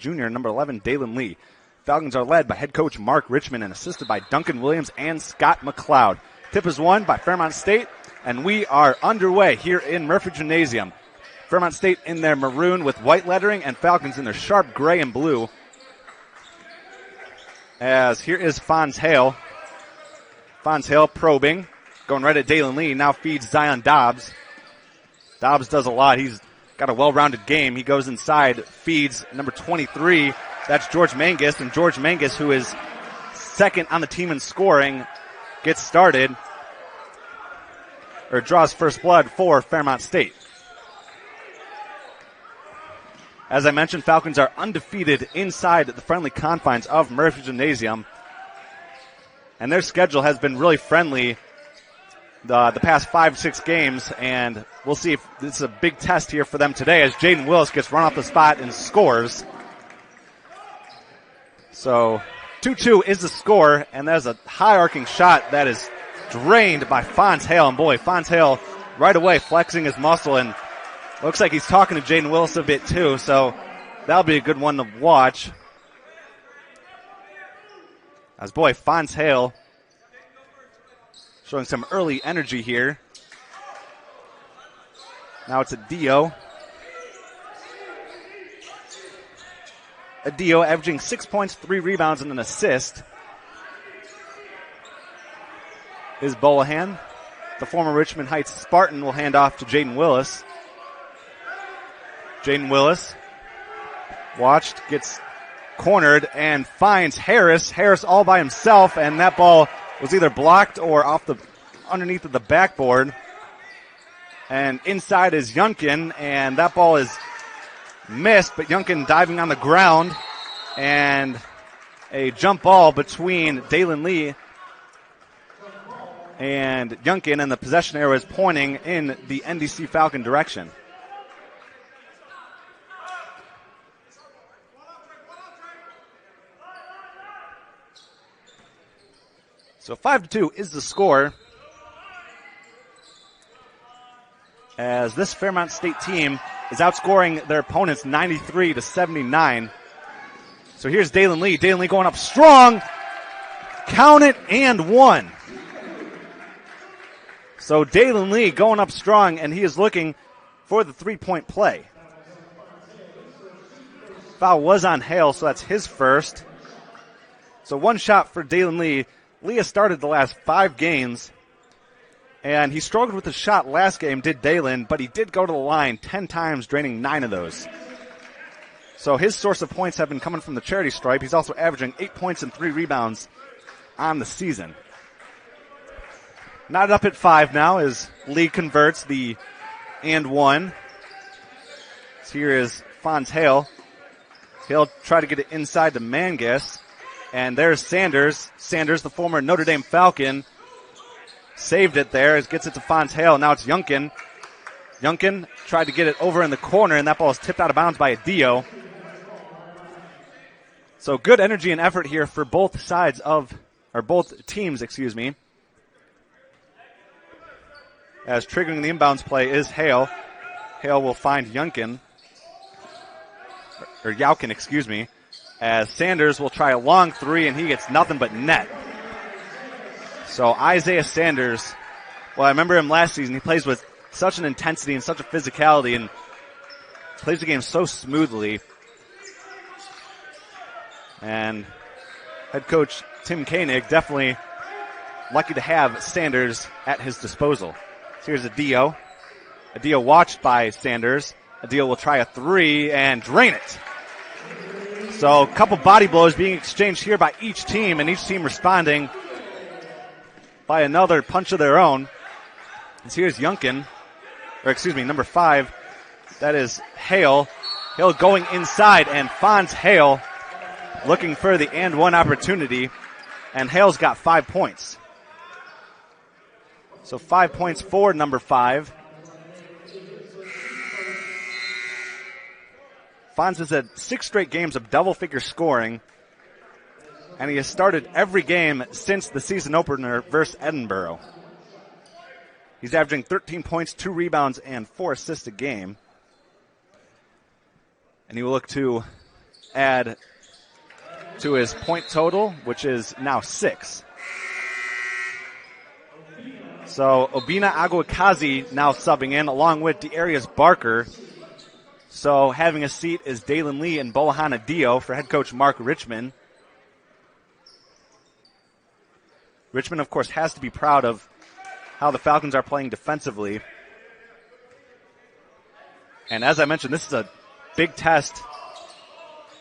junior, number 11, Dalen Lee. Falcons are led by head coach Mark Richmond and assisted by Duncan Williams and Scott McLeod. Tip is won by Fairmont State, and we are underway here in Murphy Gymnasium. Fairmont State in their maroon with white lettering and Falcons in their sharp gray and blue. As here is Fonz Hale. Fonz Hale probing, going right at Dalen Lee, now feeds Zion Dobbs. Dobbs does a lot. He's got a well-rounded game. He goes inside, feeds number 23. That's George Mangus, and George Mangus, who is second on the team in scoring, gets started, or draws first blood for Fairmont State. As I mentioned, Falcons are undefeated inside the friendly confines of Murphy Gymnasium, and their schedule has been really friendly the past 5-6 games, and we'll see if this is a big test here for them today as Jaden Willis gets run off the spot and scores. So 2-2 is the score, and there's a high-arcing shot that is drained by Fonz Hale. And boy, Fonz Hale right away flexing his muscle, and looks like he's talking to Jaden Willis a bit too, so that'll be a good one to watch. As boy, Fonz Hale showing some early energy here. Now it's Adio. Adio averaging 6 points, 3 rebounds, and an assist. Is Bolahan. The former Richmond Heights Spartan will hand off to Jaden Willis. Jaden Willis watched, gets cornered, and finds Harris. Harris all by himself, and that ball was either blocked or off the underneath of the backboard. And inside is Yunkin, and that ball is missed, but Yunkin diving on the ground, and a jump ball between Dalen Lee and Yunkin, and the possession arrow is pointing in the NDC Falcon direction. So 5-2 is the score, as this Fairmont State team is outscoring their opponents 93-79. So here's Dalen Lee. Dalen Lee going up strong. Count it, and one. So Dalen Lee going up strong, and he is looking for the three-point play. Foul was on Hale, so that's his first. So one shot for Dalen Lee. Lee has started the last 5 games, and he struggled with the shot last game, did Dalen, but he did go to the line 10 times, draining 9 of those. So his source of points have been coming from the charity stripe. He's also averaging 8 points and 3 rebounds on the season. Knotted up at 5 now as Lee converts the and one. So here is Fonz Hale. He'll try to get it inside to Mangus. And there's Sanders. Sanders, the former Notre Dame Falcon, saved it there. Gets it to Fonz Hale. Now it's Yunkin. Yunkin tried to get it over in the corner, and that ball is tipped out of bounds by Adio. So good energy and effort here for both sides of, or both teams, excuse me. As triggering the inbounds play is Hale. Hale will find Yunkin, or Yaukin, excuse me. As Sanders will try a long three, and he gets nothing but net. So Isaiah Sanders, well, I remember him last season. He plays with such an intensity and such a physicality and plays the game so smoothly. And head coach Tim Koenig definitely lucky to have Sanders at his disposal. So here's Adio. Adio watched by Sanders. Adio will try a three and drain it. So a couple body blows being exchanged here by each team, and each team responding by another punch of their own. And so here's Yunkin, or excuse me, number 5. That is Hale. Hale going inside, and Fonz Hale looking for the and one opportunity, and Hale's got 5 points. So 5 points for number 5. Fonz has had 6 straight games of double-figure scoring, and he has started every game since the season opener versus Edinburgh. He's averaging 13 points, 2 rebounds, and 4 assists a game. And he will look to add to his point total, which is now 6. So Obina Aguakazi now subbing in along with Darius Barker. So having a seat is Dalen Lee and Bolahana Dio for head coach Mark Richmond. Richmond, of course, has to be proud of how the Falcons are playing defensively. And as I mentioned, this is a big test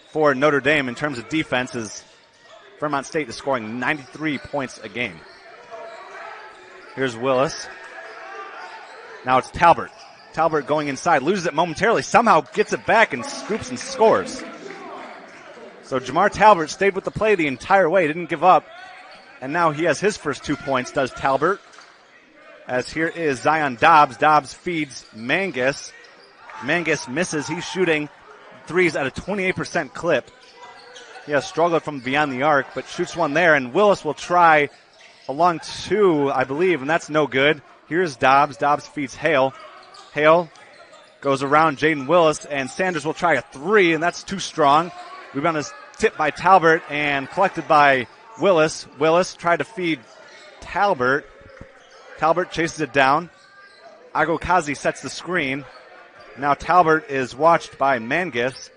for Notre Dame in terms of defense, as Fairmont State is scoring 93 points a game. Here's Willis. Now it's Talbert. Talbert going inside, loses it momentarily, somehow gets it back and scoops and scores. So Jamar Talbert stayed with the play the entire way, didn't give up. And now he has his first 2 points, does Talbert. As here is Zion Dobbs. Dobbs feeds Mangus. Mangus misses. He's shooting threes at a 28% clip. He has struggled from beyond the arc, but shoots one there. And Willis will try along 2, I believe, and that's no good. Here's Dobbs. Dobbs feeds Hale. Hale goes around Jaden Willis, and Sanders will try a 3, and that's too strong. Rebound is tipped by Talbert and collected by Willis. Willis tried to feed Talbert. Talbert chases it down. Agokazi sets the screen. Now Talbert is watched by Mangus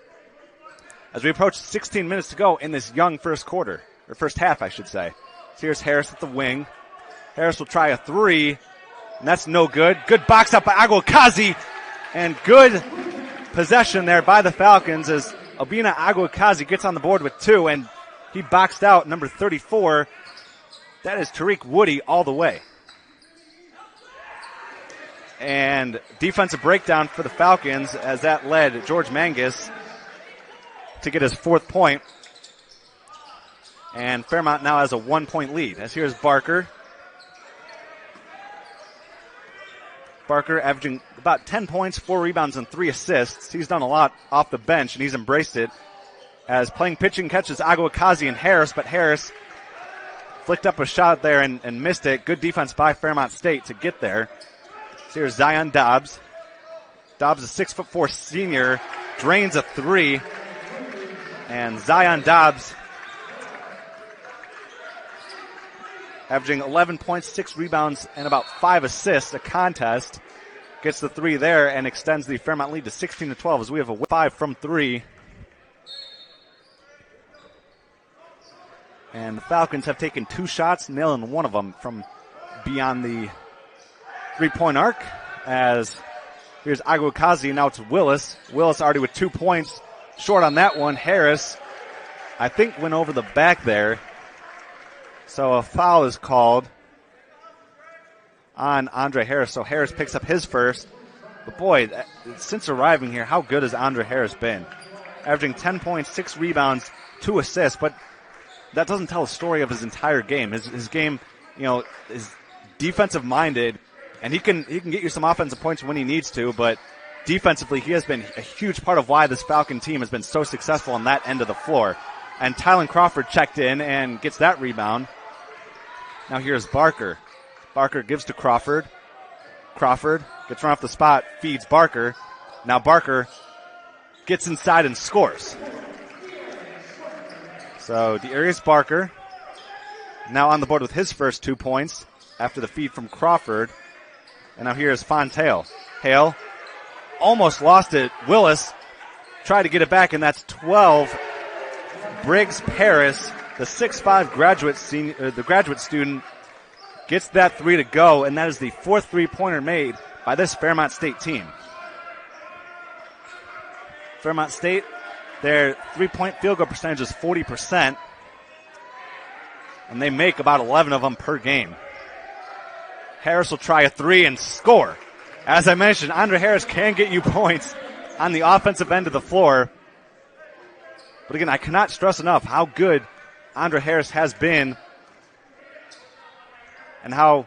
as we approach 16 minutes to go in this young first quarter, or first half, I should say. So here's Harris at the wing. Harris will try a 3, and that's no good. Good box up by Agokazi, and good possession there by the Falcons as Obina Agokazi gets on the board with 2, and he boxed out number 34. That is Tariq Woody all the way. And defensive breakdown for the Falcons as that led George Mangus to get his 4th point. And Fairmont now has a 1-point lead. As here's Barker. Barker averaging about 10 points, 4 rebounds, and 3 assists. He's done a lot off the bench, and he's embraced it. As playing pitching catches Aguakazi and Harris, but Harris flicked up a shot there and missed it. Good defense by Fairmont State to get there. So here's Zion Dobbs. Dobbs, a 6'4" senior, drains a 3. And Zion Dobbs averaging 11 points, 6 rebounds, and about 5 assists a contest. Gets the 3 there and extends the Fairmont lead to 16-12 as we have a 5 from 3. And the Falcons have taken 2 shots, nailing one of them from beyond the 3-point arc. As here's Aguakazi, now it's Willis. Willis already with 2 points. Short on that one. Harris, I think, went over the back there. So a foul is called on Andre Harris. So Harris picks up his first. But boy, since arriving here, how good has Andre Harris been? Averaging 10 points, 6 rebounds, 2 assists. But that doesn't tell the story of his entire game. His game, is defensive minded, and he can get you some offensive points when he needs to, but defensively he has been a huge part of why this Falcon team has been so successful on that end of the floor. And Tylen Crawford checked in and gets that rebound. Now here's Barker. Barker gives to Crawford. Crawford gets run off the spot, feeds Barker. Now Barker gets inside and scores. So Darius Barker now on the board with his first 2 points after the feed from Crawford. And now here's Fontaine. Hale almost lost it. Willis tried to get it back, and that's 12. Briggs Paris, the 6'5" graduate student, gets that 3 to go, and that is the 4th 3-pointer made by this Fairmont State team. Fairmont State, their 3-point field goal percentage is 40%, and they make about 11 of them per game. Harris will try a 3 and score. As I mentioned, Andre Harris can get you points on the offensive end of the floor. But again, I cannot stress enough how good Andre Harris has been and how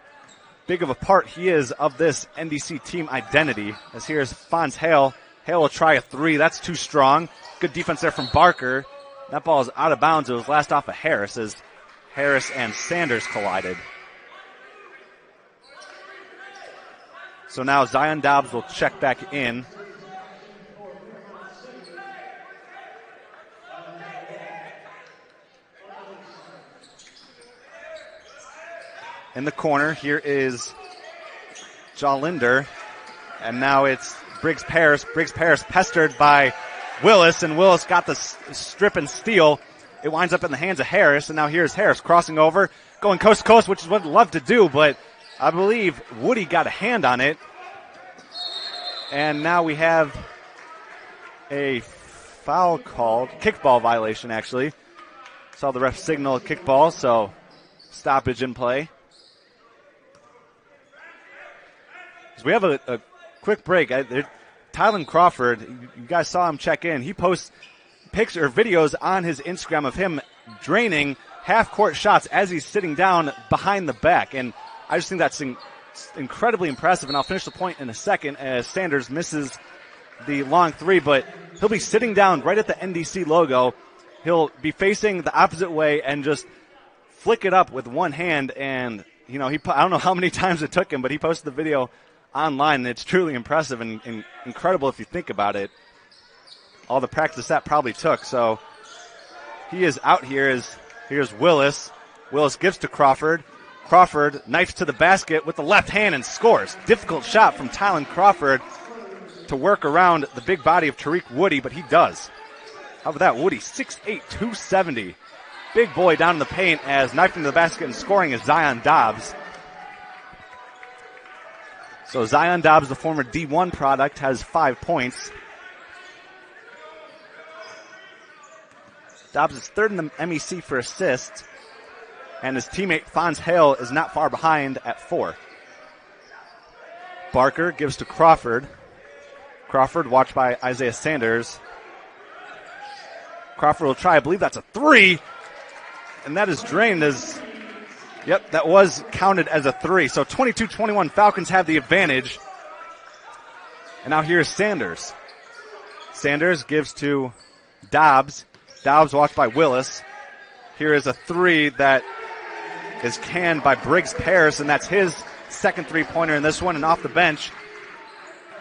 big of a part he is of this NDC team identity. As here's Fonz Hale. Hale will try a 3. That's too strong. Good defense there from Barker. That ball is out of bounds. It was last off of Harris as Harris and Sanders collided. So now Zion Dobbs will check back in. in the corner. Here is Jalinder. And now it's Briggs Paris. Briggs Paris pestered by Willis, and Willis got the strip and steal. It winds up in the hands of Harris, and now here's Harris crossing over, going coast to coast, which is what I'd love to do, but I believe Woody got a hand on it. And now we have a foul called, kickball violation actually. Saw the ref signal a kickball, so stoppage in play. So we have a quick break. Tylen Crawford, you guys saw him check in. He posts pictures or videos on his Instagram of him draining half-court shots as he's sitting down behind the back. And I just think that's incredibly impressive. And I'll finish the point in a second as Sanders misses the long three, but he'll be sitting down right at the NDC logo. He'll be facing the opposite way and just flick it up with one hand. And, you know, I don't know how many times it took him, but he posted the video online, and it's truly impressive and incredible if you think about it. All the practice that probably took. So he is out here. Here's Willis. Willis gives to Crawford. Crawford knifes to the basket with the left hand and scores. Difficult shot from Tylen Crawford to work around the big body of Tariq Woody, but he does. How about that? Woody, 6'8", 270. Big boy down in the paint as knifing to the basket and scoring is Zion Dobbs. So Zion Dobbs, the former D1 product, has 5 points. Dobbs is third in the MEC for assists, and his teammate Fonz Hale is not far behind at 4. Barker gives to Crawford. Crawford watched by Isaiah Sanders. Crawford will try, I believe that's a 3, and that is drained as, yep, that was counted as a 3. So 22-21, Falcons have the advantage. And now here's Sanders. Sanders gives to Dobbs. Dobbs watched by Willis. Here is a 3 that is canned by Briggs Paris, and that's his second three-pointer in this one. And off the bench,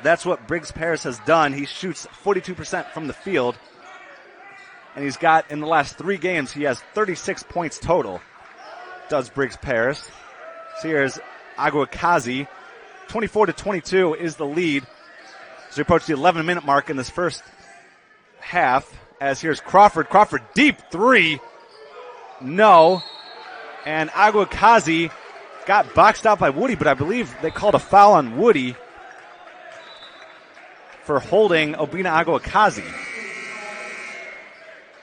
that's what Briggs Paris has done. He shoots 42% from the field. And he's got, in the last 3 games, he has 36 points total, does Briggs Paris. So here's Aguakazi. 24-22 is the lead. So we approach the 11-minute mark in this first half. As here's Crawford. Crawford, deep 3. No. And Aguakazi got boxed out by Woody, but I believe they called a foul on Woody for holding Obina Aguakazi.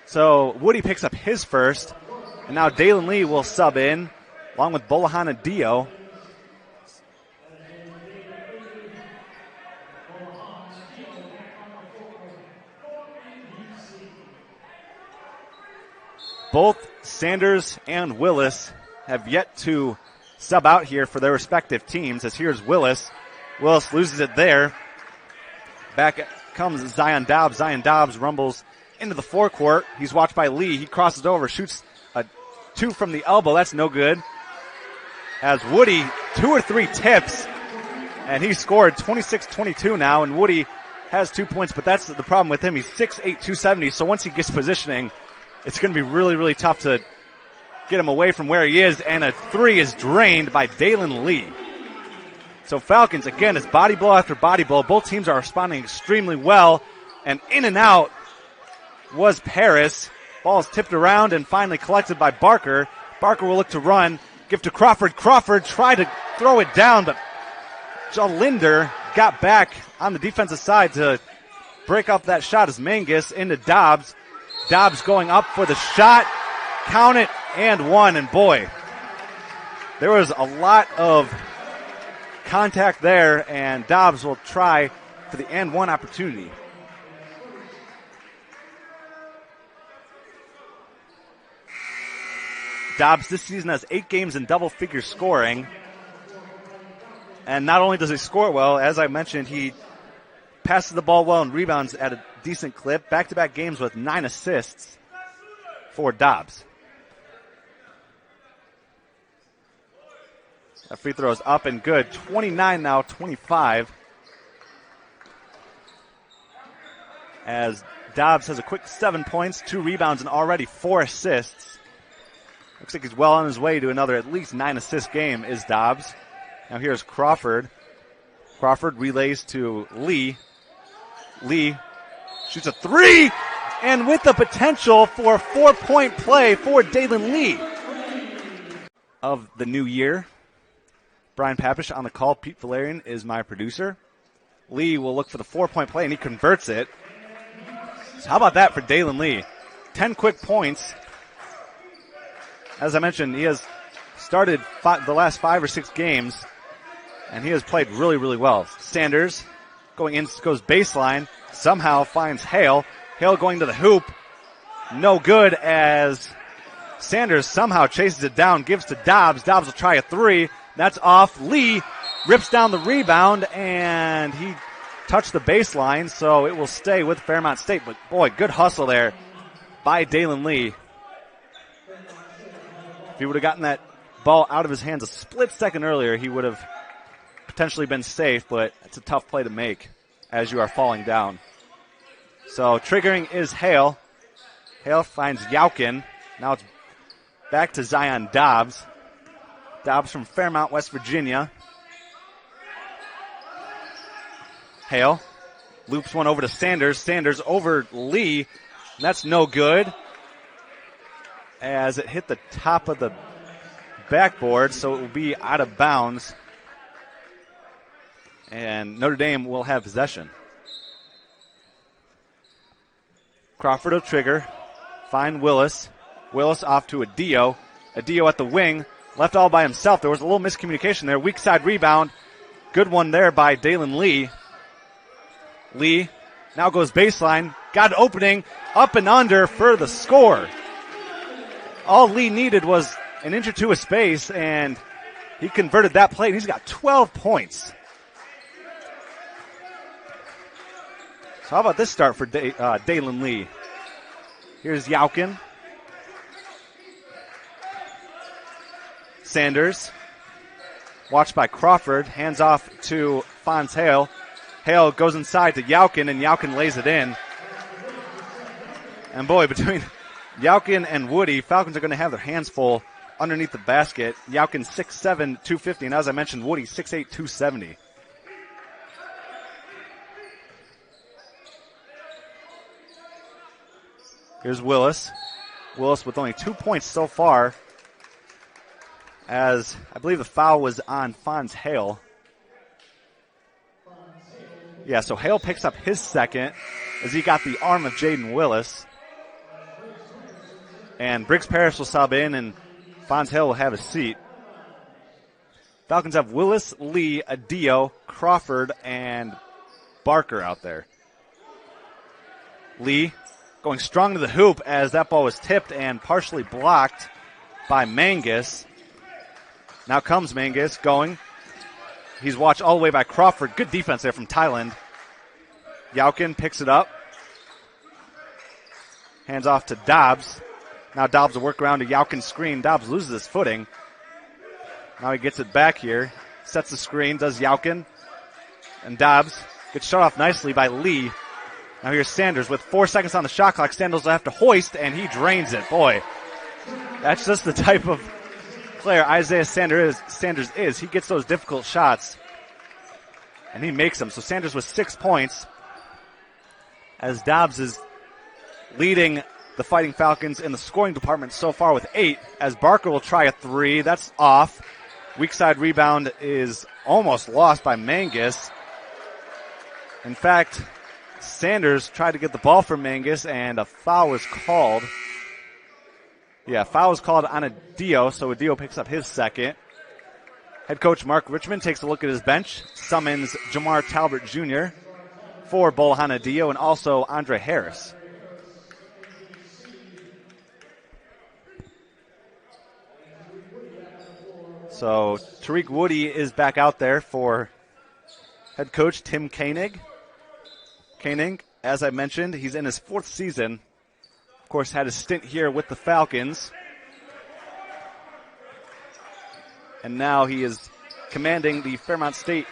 So Woody picks up his first, and now Dalen Lee will sub in, along with Bolahan and Dio. Both Sanders and Willis have yet to sub out here for their respective teams, as here's Willis. Willis loses it there. Back comes Zion Dobbs. Zion Dobbs rumbles into the forecourt. He's watched by Lee. He crosses over, shoots a 2 from the elbow. That's no good. As Woody, 2 or 3 tips, and he scored 26-22 now, and Woody has 2 points, but that's the problem with him. He's 6'8", 270, so once he gets positioning, it's going to be really, really tough to get him away from where he is, and a 3 is drained by Dalen Lee. So Falcons, again, it's body blow after body blow. Both teams are responding extremely well, and in and out was Paris. Ball's tipped around and finally collected by Barker. Barker will look to run, give to Crawford. Crawford tried to throw it down, but Jalinder got back on the defensive side to break up that shot as Mangus into Dobbs. Dobbs going up for the shot. Count it and 1. And boy, there was a lot of contact there, and Dobbs will try for the and 1 opportunity. Dobbs this season has 8 games in double-figure scoring. And not only does he score well, as I mentioned, he passes the ball well and rebounds at a decent clip. Back-to-back games with 9 assists for Dobbs. That free throw is up and good. 29 now, 25. As Dobbs has a quick 7 points, 2 rebounds, and already 4 assists. Looks like he's well on his way to another at least 9-assist game is Dobbs. Now here's Crawford. Crawford relays to Lee. Lee shoots a three, and with the potential for a 4-point play for Dalen Lee. Of the new year, Brian Papish on the call. Pete Valerian is my producer. Lee will look for the 4-point play, and he converts it. So how about that for Dalen Lee? 10 quick points. As I mentioned, he has started the last 5 or 6 games, and he has played really, really well. Sanders going in, goes baseline, somehow finds Hale. Hale going to the hoop. No good as Sanders somehow chases it down, gives to Dobbs. Dobbs will try a three. That's off. Lee rips down the rebound, and he touched the baseline, so it will stay with Fairmont State. But, boy, good hustle there by Dalen Lee. If he would have gotten that ball out of his hands a split second earlier, he would have potentially been safe, but it's a tough play to make as you are falling down. So triggering is Hale. Hale finds Yaukin. Now it's back to Zion Dobbs. Dobbs from Fairmont, West Virginia. Hale loops one over to Sanders. Sanders over Lee. That's no good as it hit the top of the backboard, so it will be out of bounds. And Notre Dame will have possession. Crawford will trigger. Find Willis. Willis off to Adio. Adio at the wing. Left all by himself. There was a little miscommunication there. Weak side rebound. Good one there by Dalen Lee. Lee now goes baseline. Got an opening. Up and under for the score. All Lee needed was an inch or two of space, and he converted that play, and he's got 12 points. So how about this start for Dalen Lee? Here's Yaukin. Sanders. Watched by Crawford. Hands off to Fonz Hale. Hale goes inside to Yaukin, and Yaukin lays it in. And boy, between Yaukin and Woody, Falcons are going to have their hands full underneath the basket. Yaukin 6'7", 250, and as I mentioned, Woody 6'8", 270. Here's Willis. Willis with only 2 points so far, as I believe the foul was on Fonz Hale. Yeah, so Hale picks up his second as he got the arm of Jaden Willis. And Briggs Parrish will sub in, and Fonz Hale will have a seat. Falcons have Willis, Lee, Adio, Crawford, and Barker out there. Lee going strong to the hoop as that ball was tipped and partially blocked by Mangus. Now comes Mangus going. He's watched all the way by Crawford. Good defense there from Thailand. Yaukin picks it up. Hands off to Dobbs. Now Dobbs will work around to Yaukin's screen. Dobbs loses his footing. Now he gets it back here. Sets the screen, does Yaukin. And Dobbs gets shut off nicely by Lee. Now here's Sanders with 4 seconds on the shot clock. Sanders will have to hoist, and he drains it. Boy, that's just the type of player Isaiah Sanders is. He gets those difficult shots, and he makes them. So Sanders with 6 points, as Dobbs is leading the Fighting Falcons in the scoring department so far with 8, as Barker will try a three. That's off. Weak side rebound is almost lost by Mangus. In fact, Sanders tried to get the ball from Mangus, and a foul was called. Yeah, foul was called on Adio, so Adio picks up his second. Head coach Mark Richmond takes a look at his bench, summons Jamar Talbert Jr. for Bolhan Adio and also Andre Harris. So Tariq Woody is back out there for head coach Tim Koenig. Koenig, as I mentioned, he's in his 4th season. Of course, had a stint here with the Falcons. And now he is commanding the Fairmont State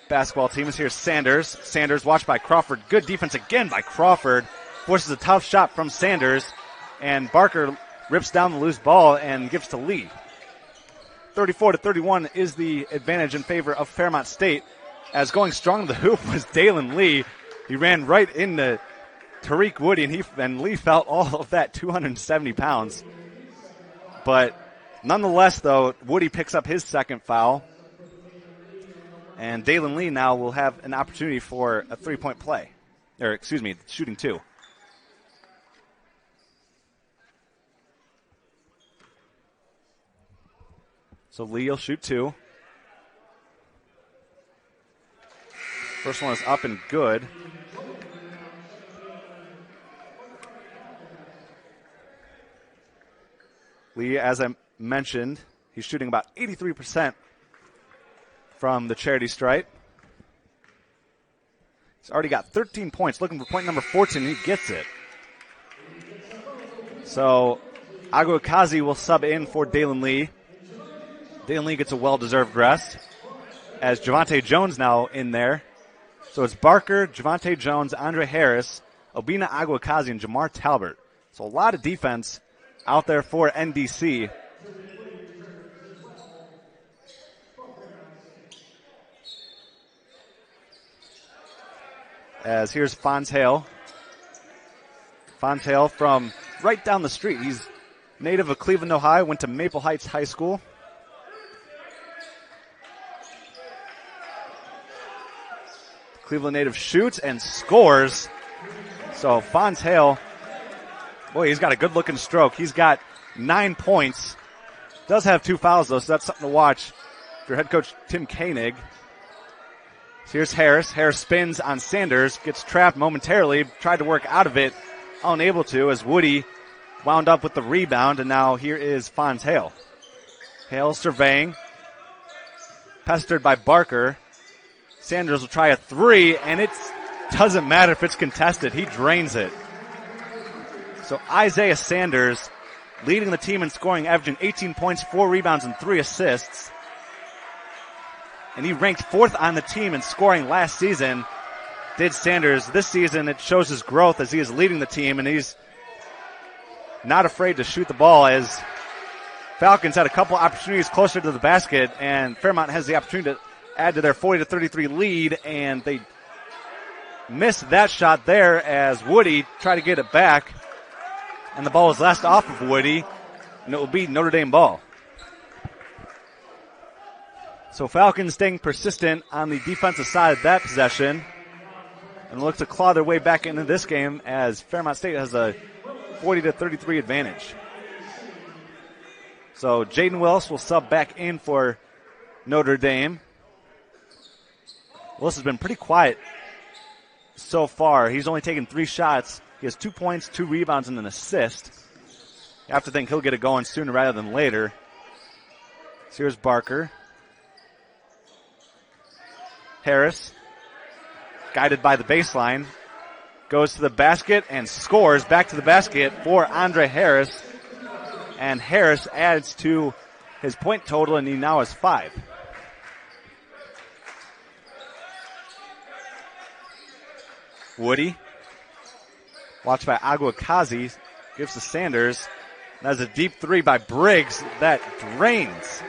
basketball team. Here's Sanders. Sanders watched by Crawford. Good defense again by Crawford. Forces a tough shot from Sanders. And Barker rips down the loose ball and gives to Lee. 34-31 is the advantage in favor of Fairmont State, as going strong to the hoop was Dalen Lee. He ran right into Tariq Woody, and Lee felt all of that, 270 pounds. But nonetheless, though, Woody picks up his second foul, and Dalen Lee now will have an opportunity for a three-point play. Shooting two. So Lee will shoot two. First one is up and good. Lee, as I mentioned, he's shooting about 83% from the charity stripe. He's already got 13 points, looking for point number 14, and he gets it. So Aguakazi will sub in for Dalen Lee. Dalen Lee gets a well-deserved rest, as Javante Jones now in there. So it's Barker, Javante Jones, Andre Harris, Obina Aguakazi, and Jamar Talbert. So a lot of defense out there for NDC. As here's Fonz Hale. Fonz Hale from right down the street. He's native of Cleveland, Ohio, went to Maple Heights High School. Cleveland native shoots and scores. So Fonz Hale, boy, he's got a good-looking stroke. He's got 9 points. Does have 2 fouls, though, so that's something to watch for head coach Tim Koenig. So here's Harris. Harris spins on Sanders, gets trapped momentarily, tried to work out of it, unable to, as Woody wound up with the rebound, and now here is Fonz Hale. Hale surveying, pestered by Barker. Sanders will try a three, and it doesn't matter if it's contested. He drains it. So Isaiah Sanders leading the team in scoring, averaging 18 points, 4 rebounds, and 3 assists. And he ranked 4th on the team in scoring last season. Did Sanders. This season, it shows his growth as he is leading the team, and he's not afraid to shoot the ball, as Falcons had a couple opportunities closer to the basket, and Fairmont has the opportunity to add to their 40-33 lead, and they missed that shot there as Woody tried to get it back, and the ball was last off of Woody, and it will be Notre Dame ball. So Falcons staying persistent on the defensive side of that possession, and look to claw their way back into this game as Fairmont State has a 40-33 advantage. So Jaden Willis will sub back in for Notre Dame. Willis has been pretty quiet so far. He's only taken 3 shots. He has 2 points, 2 rebounds, and an assist. You have to think he'll get it going sooner rather than later. So here's Barker. Harris, guided by the baseline, goes to the basket and scores. Back to the basket for Andre Harris. And Harris adds to his point total, and he now has 5. Woody, watched by Aguakazi, gives to Sanders. That's a deep 3 by Briggs that drains.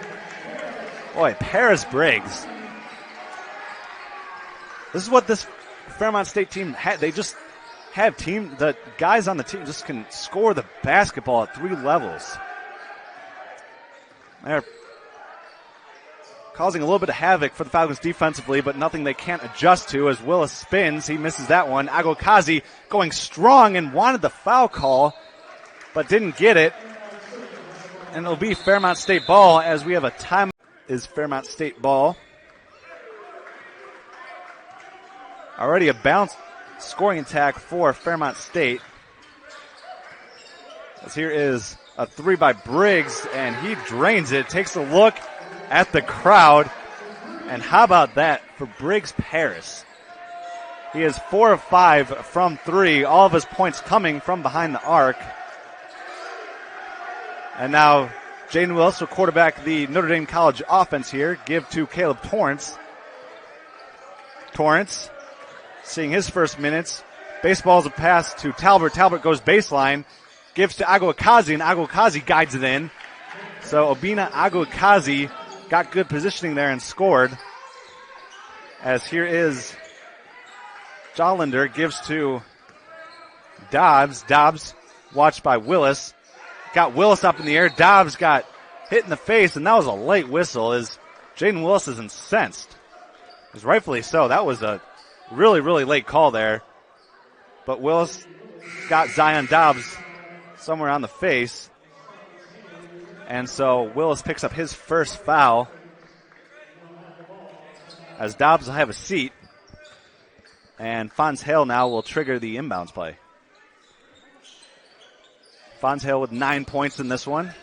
Boy, Paris Briggs. This is what this Fairmont State team had. They just have the guys on the team just can score the basketball at 3 levels. They're causing a little bit of havoc for the Falcons defensively, but nothing they can't adjust to as Willis spins. He misses that one. Aguakazi going strong and wanted the foul call, but didn't get it. And it'll be Fairmont State ball as we have a time. Is Fairmont State ball. Already a balanced scoring attack for Fairmont State. As here is a 3 by Briggs, and he drains it. Takes a look at the crowd, and how about that for Briggs Paris? He is 4 of 5 from 3, all of his points coming from behind the arc. And now Jaden Willis will quarterback the Notre Dame College offense here. Give to Caleb Torrance. Torrance seeing his first minutes. Baseball's a pass to Talbot. Talbot goes baseline. gives to Aguakazi, and Aguakazi guides it in. So Obina Aguakazi got good positioning there and scored. As here is Jollander, gives to Dobbs. Dobbs watched by Willis. Got Willis up in the air. Dobbs got hit in the face, and that was a late whistle as Jaden Willis is incensed. As rightfully so. That was a really, really late call there. But Willis got Zion Dobbs somewhere on the face. And so Willis picks up his first foul as Dobbs will have a seat. And Fons Hale now will trigger the inbounds play. Fons Hale with 9 points in this one.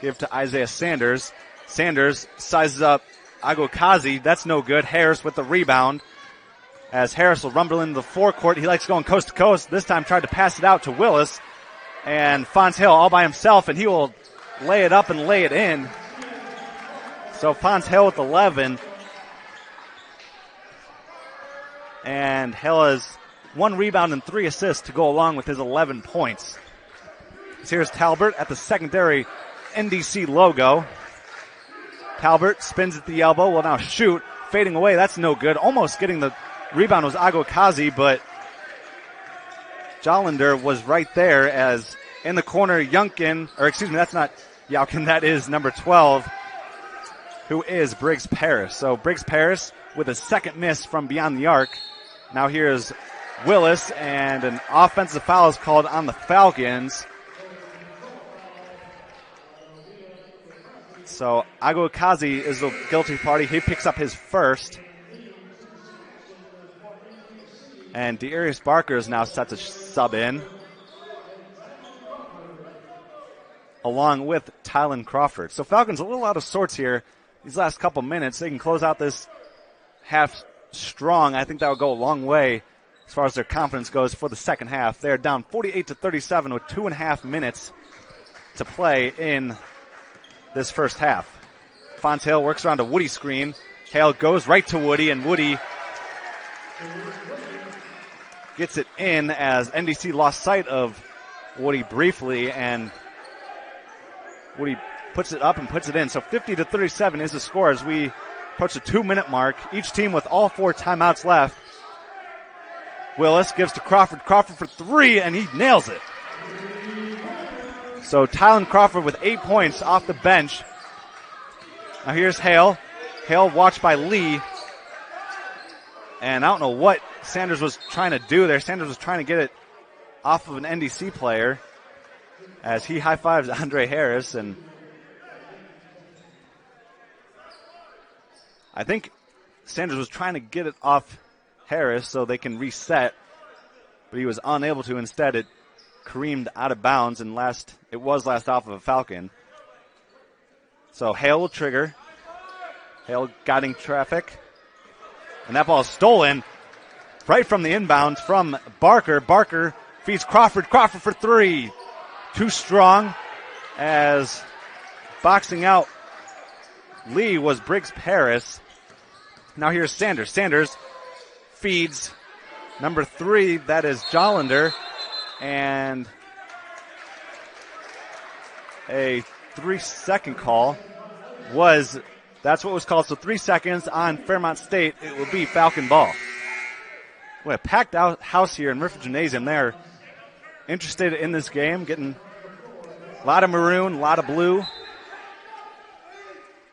Give to Isaiah Sanders. Sanders sizes up Aguakazi. That's no good. Harris with the rebound. As Harris will rumble into the forecourt. He likes going coast to coast. This time tried to pass it out to Willis. And Fons Hale all by himself, and he will lay it up and lay it in. So Fons Hale with 11. And Hale has 1 rebound and 3 assists to go along with his 11 points. Here's Talbert at the secondary NDC logo. Talbert spins at the elbow, will now shoot. Fading away, that's no good. Almost getting the rebound was Aguakazi, but Jollander was right there as in the corner, that's not Yaukin, that is number 12, who is Briggs Paris. So Briggs Paris with a second miss from beyond the arc. Now here's Willis, and an offensive foul is called on the Falcons. So Aguakazi is the guilty party. He picks up his first. And Dearius Barker is now set to sub in, along with Tylen Crawford. So Falcons a little out of sorts here these last couple minutes. They can close out this half strong. I think that will go a long way as far as their confidence goes for the second half. They're down 48-37 with 2.5 minutes to play in this first half. Fons Hale works around a Woody screen. Hale goes right to Woody, and Woody gets it in as NDC lost sight of Woody briefly, and Woody puts it up and puts it in. So 50-37 is the score as we approach the 2-minute mark. Each team with all 4 timeouts left. Willis gives to Crawford. Crawford for 3, and he nails it. So Tylen Crawford with 8 points off the bench. Now here's Hale. Hale watched by Lee. And I don't know what Sanders was trying to do there. Sanders was trying to get it off of an NDC player as he high-fives Andre Harris. And I think Sanders was trying to get it off Harris so they can reset, but he was unable to. Instead, it careened out of bounds, and it was last off of a Falcon. So Hale will trigger. Hale guiding traffic. And that ball is stolen right from the inbounds from Barker. Barker feeds Crawford. Crawford for 3. Too strong as boxing out Lee was Briggs Paris. Now here's Sanders. Sanders feeds number 3. That is Jollander. And a 3-second call that's what was called. So 3 seconds on Fairmont State. It will be Falcon ball. What a packed out house here in Murphy Gymnasium. They're interested in this game, getting a lot of maroon, a lot of blue.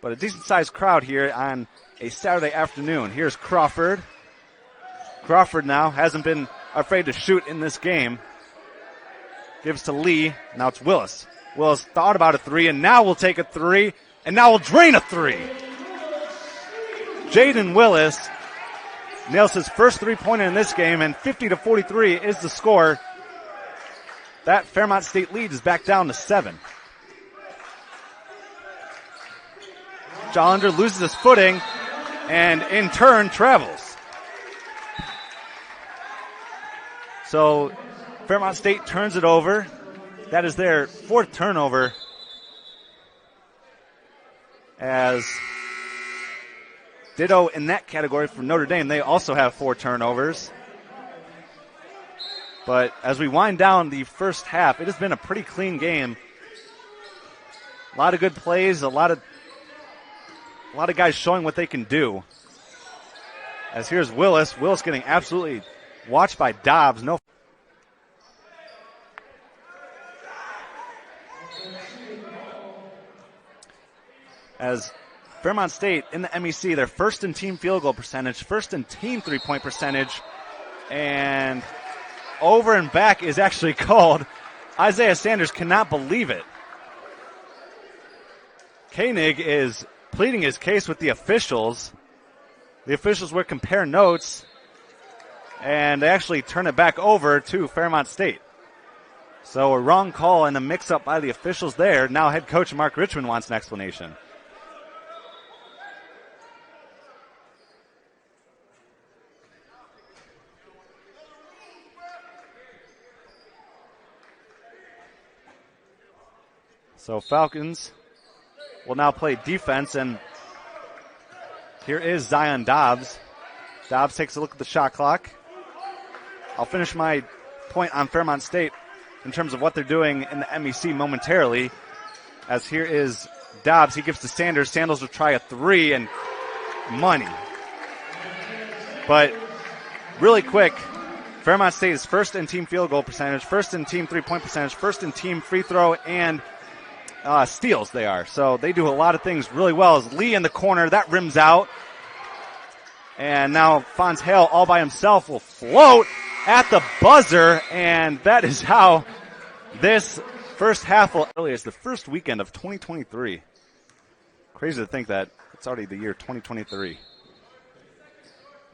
But a decent sized crowd here on a Saturday afternoon. Here's Crawford. Crawford now hasn't been afraid to shoot in this game. Gives to Lee. Now it's Willis. Willis thought about a 3, and now will take a 3, and now will drain a 3. Jaden Willis nails his first 3-pointer in this game, and 50-43 is the score. That Fairmont State lead is back down to 7. Jollander loses his footing, and in turn travels. So Fairmont State turns it over. That is their 4th turnover, as ditto in that category for Notre Dame. They also have 4 turnovers. But as we wind down the first half, it has been a pretty clean game. A lot of good plays, a lot of guys showing what they can do. As here's Willis. Willis getting absolutely watched by Dobbs. No. As Fairmont State in the MEC, they're first in team field goal percentage, first in team three-point percentage, and over and back is actually called. Isaiah Sanders cannot believe it. Koenig is pleading his case with the officials. The officials would compare notes, and they actually turn it back over to Fairmont State. So a wrong call and a mix-up by the officials there. Now head coach Mark Richmond wants an explanation. So Falcons will now play defense, and here is Zion Dobbs. Dobbs takes a look at the shot clock. I'll finish my point on Fairmont State in terms of what they're doing in the MEC momentarily. As here is Dobbs. He gives to Sanders. Sanders will try a three, and money. But really quick, Fairmont State is first in team field goal percentage, first in team three-point percentage, first in team free throw, and steals they are. So they do a lot of things really well. As Lee in the corner, that rims out. And now Fonz Hale all by himself will float at the buzzer. And that is how this first half will early. It's the first weekend of 2023. Crazy to think that it's already the year 2023.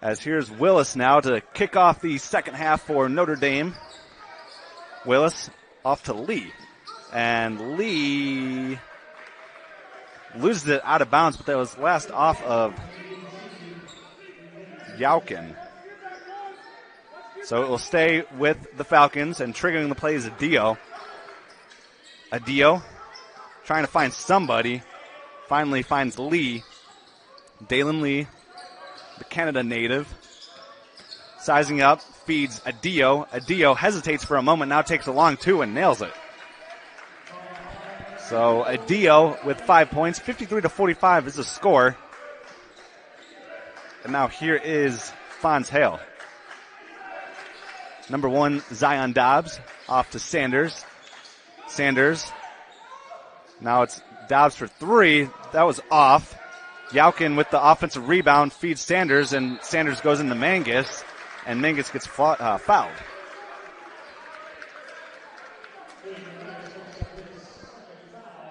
As here's Willis now to kick off the second half for Notre Dame. Willis off to Lee. And Lee loses it out of bounds, but that was last off of Yaukin. So it will stay with the Falcons, and triggering the play is Adio. Adio trying to find somebody. Finally finds Lee. Dalen Lee, the Canada native. Sizing up, feeds Adio. Adio hesitates for a moment, now takes a long two and nails it. So Adio with 5 points, 53-45 is the score. And now here is Fonz Hale. Number one, Zion Dobbs off to Sanders. Sanders. Now it's Dobbs for three. That was off. Yaukin with the offensive rebound feeds Sanders, and Sanders goes into Mangus, and Mangus gets fouled.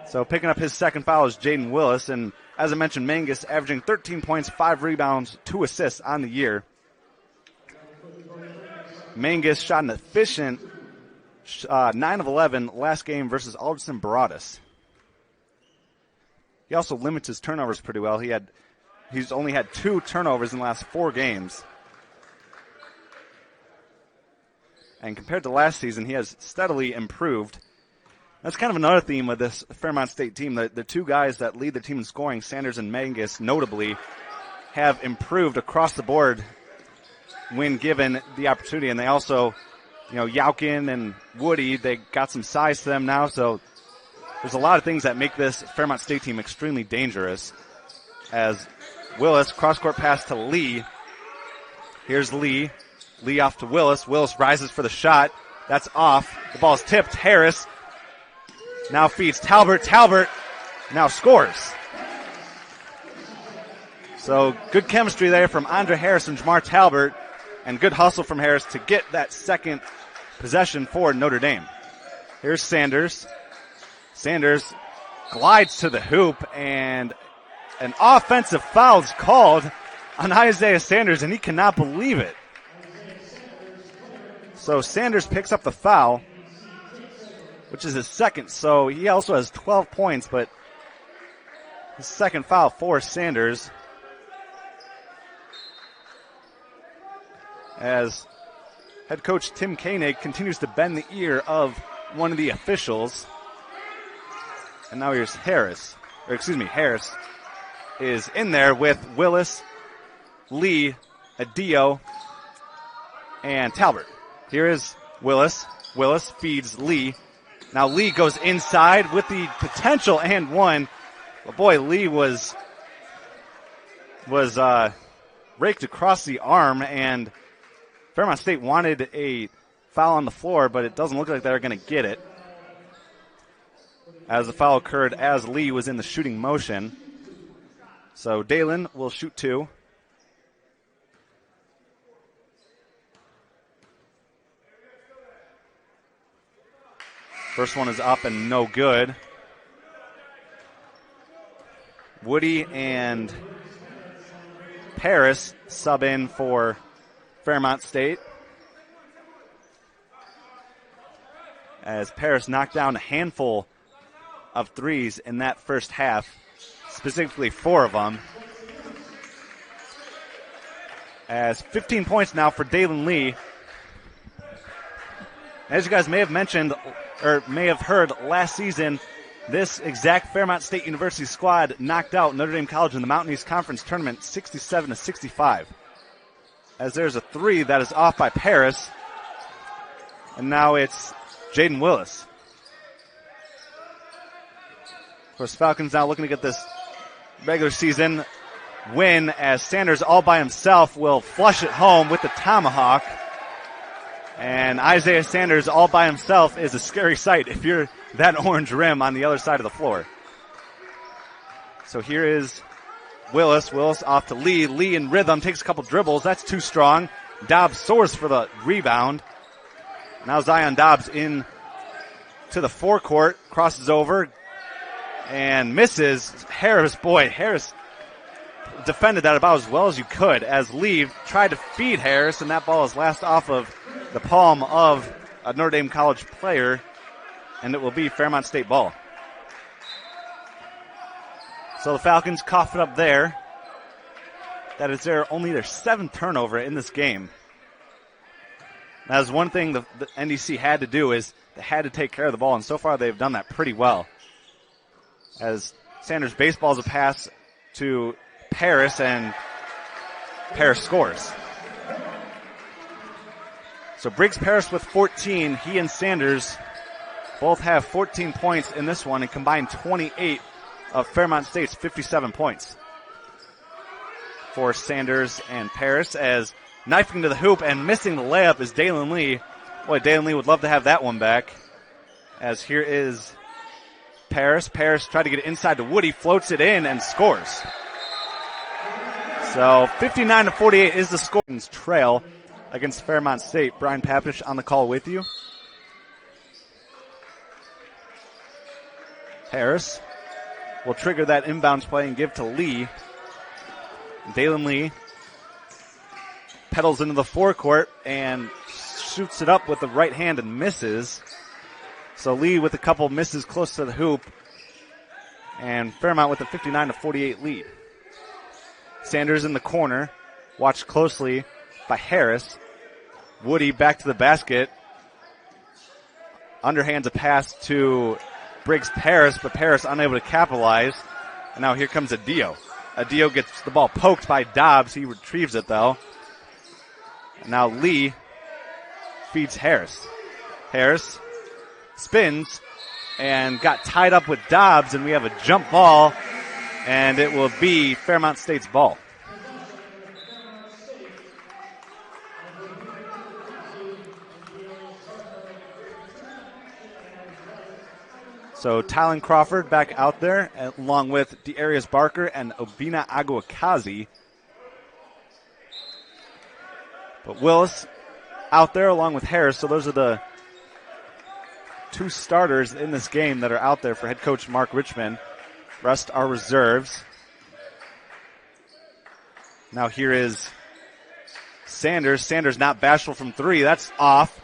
So picking up his second foul is Jaden Willis, and as I mentioned, Mangus averaging 13 points, 5 rebounds, 2 assists on the year. Mangus shot an efficient 9 of 11 last game versus Alderson Baradas. He also limits his turnovers pretty well. He's only had 2 turnovers in the last 4 games. And compared to last season, he has steadily improved. That's kind of another theme of this Fairmont State team. The two guys that lead the team in scoring, Sanders and Mangus, notably, have improved across the board when given the opportunity. And they also, Yaukin and Woody, they got some size to them now. So there's a lot of things that make this Fairmont State team extremely dangerous. As Willis, cross-court pass to Lee. Here's Lee. Lee off to Willis. Willis rises for the shot. That's off. The ball's tipped. Harris now feeds Talbert. Talbert now scores. So good chemistry there from Andre Harris and Jamar Talbert, and good hustle from Harris to get that second possession for Notre Dame. Here's Sanders. Sanders glides to the hoop, and an offensive foul is called on Isaiah Sanders, and he cannot believe it. So Sanders picks up the foul, which is his second. So he also has 12 points, but his second foul for Sanders. As head coach Tim Koenig continues to bend the ear of one of the officials. And now here's Harris is in there with Willis, Lee, Adio, and Talbert. Here is Willis feeds Lee. Now Lee goes inside with the potential and one. But boy, Lee was raked across the arm, and Fairmont State wanted a foul on the floor, but it doesn't look like they're going to get it, as the foul occurred as Lee was in the shooting motion. So Dalen will shoot two. First one is up and no good. Woody and Paris sub in for Fairmont State, as Paris knocked down a handful of threes in that first half, specifically 4 of them. As 15 points now for Dalen Lee. As you guys may have mentioned, or may have heard last season, this exact Fairmont State University squad knocked out Notre Dame College in the Mountain East Conference Tournament 67-65. As there's a three that is off by Paris. And now it's Jaden Willis. Of course, Falcons now looking to get this regular season win, as Sanders all by himself will flush it home with the tomahawk. And Isaiah Sanders all by himself is a scary sight if you're that orange rim on the other side of the floor. So here is Willis. Willis off to Lee. Lee in rhythm, takes a couple dribbles. That's too strong. Dobbs soars for the rebound. Now Zion Dobbs in to the forecourt, crosses over and misses. Harris defended that about as well as you could, as Lee tried to feed Harris, and that ball is last off of the palm of a Notre Dame College player, and it will be Fairmont State ball. So the Falcons cough it up there. That is only their 7th turnover in this game. That is one thing the NDC had to do, is they had to take care of the ball, and so far they've done that pretty well. As Sanders baseballs a pass to Paris, and Paris scores. So Briggs Paris with 14. He and Sanders both have 14 points in this one, and combined 28 of Fairmont State's 57 points. For Sanders and Paris, as knifing to the hoop and missing the layup is Dalen Lee. Boy, Dalen Lee would love to have that one back. As here is Paris. Paris tried to get it inside to Woody, floats it in and scores. So 59-48 is the scoring trail against Fairmont State. Brian Papish on the call with you. Harris will trigger that inbounds play and give to Lee. Dalen Lee pedals into the forecourt and shoots it up with the right hand and misses. So Lee with a couple misses close to the hoop, and Fairmont with a 59-48 lead. Sanders in the corner, watched closely by Harris. Woody back to the basket. Underhands a pass to Briggs Paris, but Paris unable to capitalize. And now here comes Adio. Adio gets the ball poked by Dobbs. He retrieves it though. And now Lee feeds Harris. Harris spins and got tied up with Dobbs, and we have a jump ball, and it will be Fairmont State's ball. So Tylen Crawford back out there, along with Dearius Barker and Obina Aguakazi. But Willis out there along with Harris, so those are the two starters in this game that are out there for head coach Mark Richmond. Rest are reserves. Now here is Sanders. Sanders not bashful from three. That's off.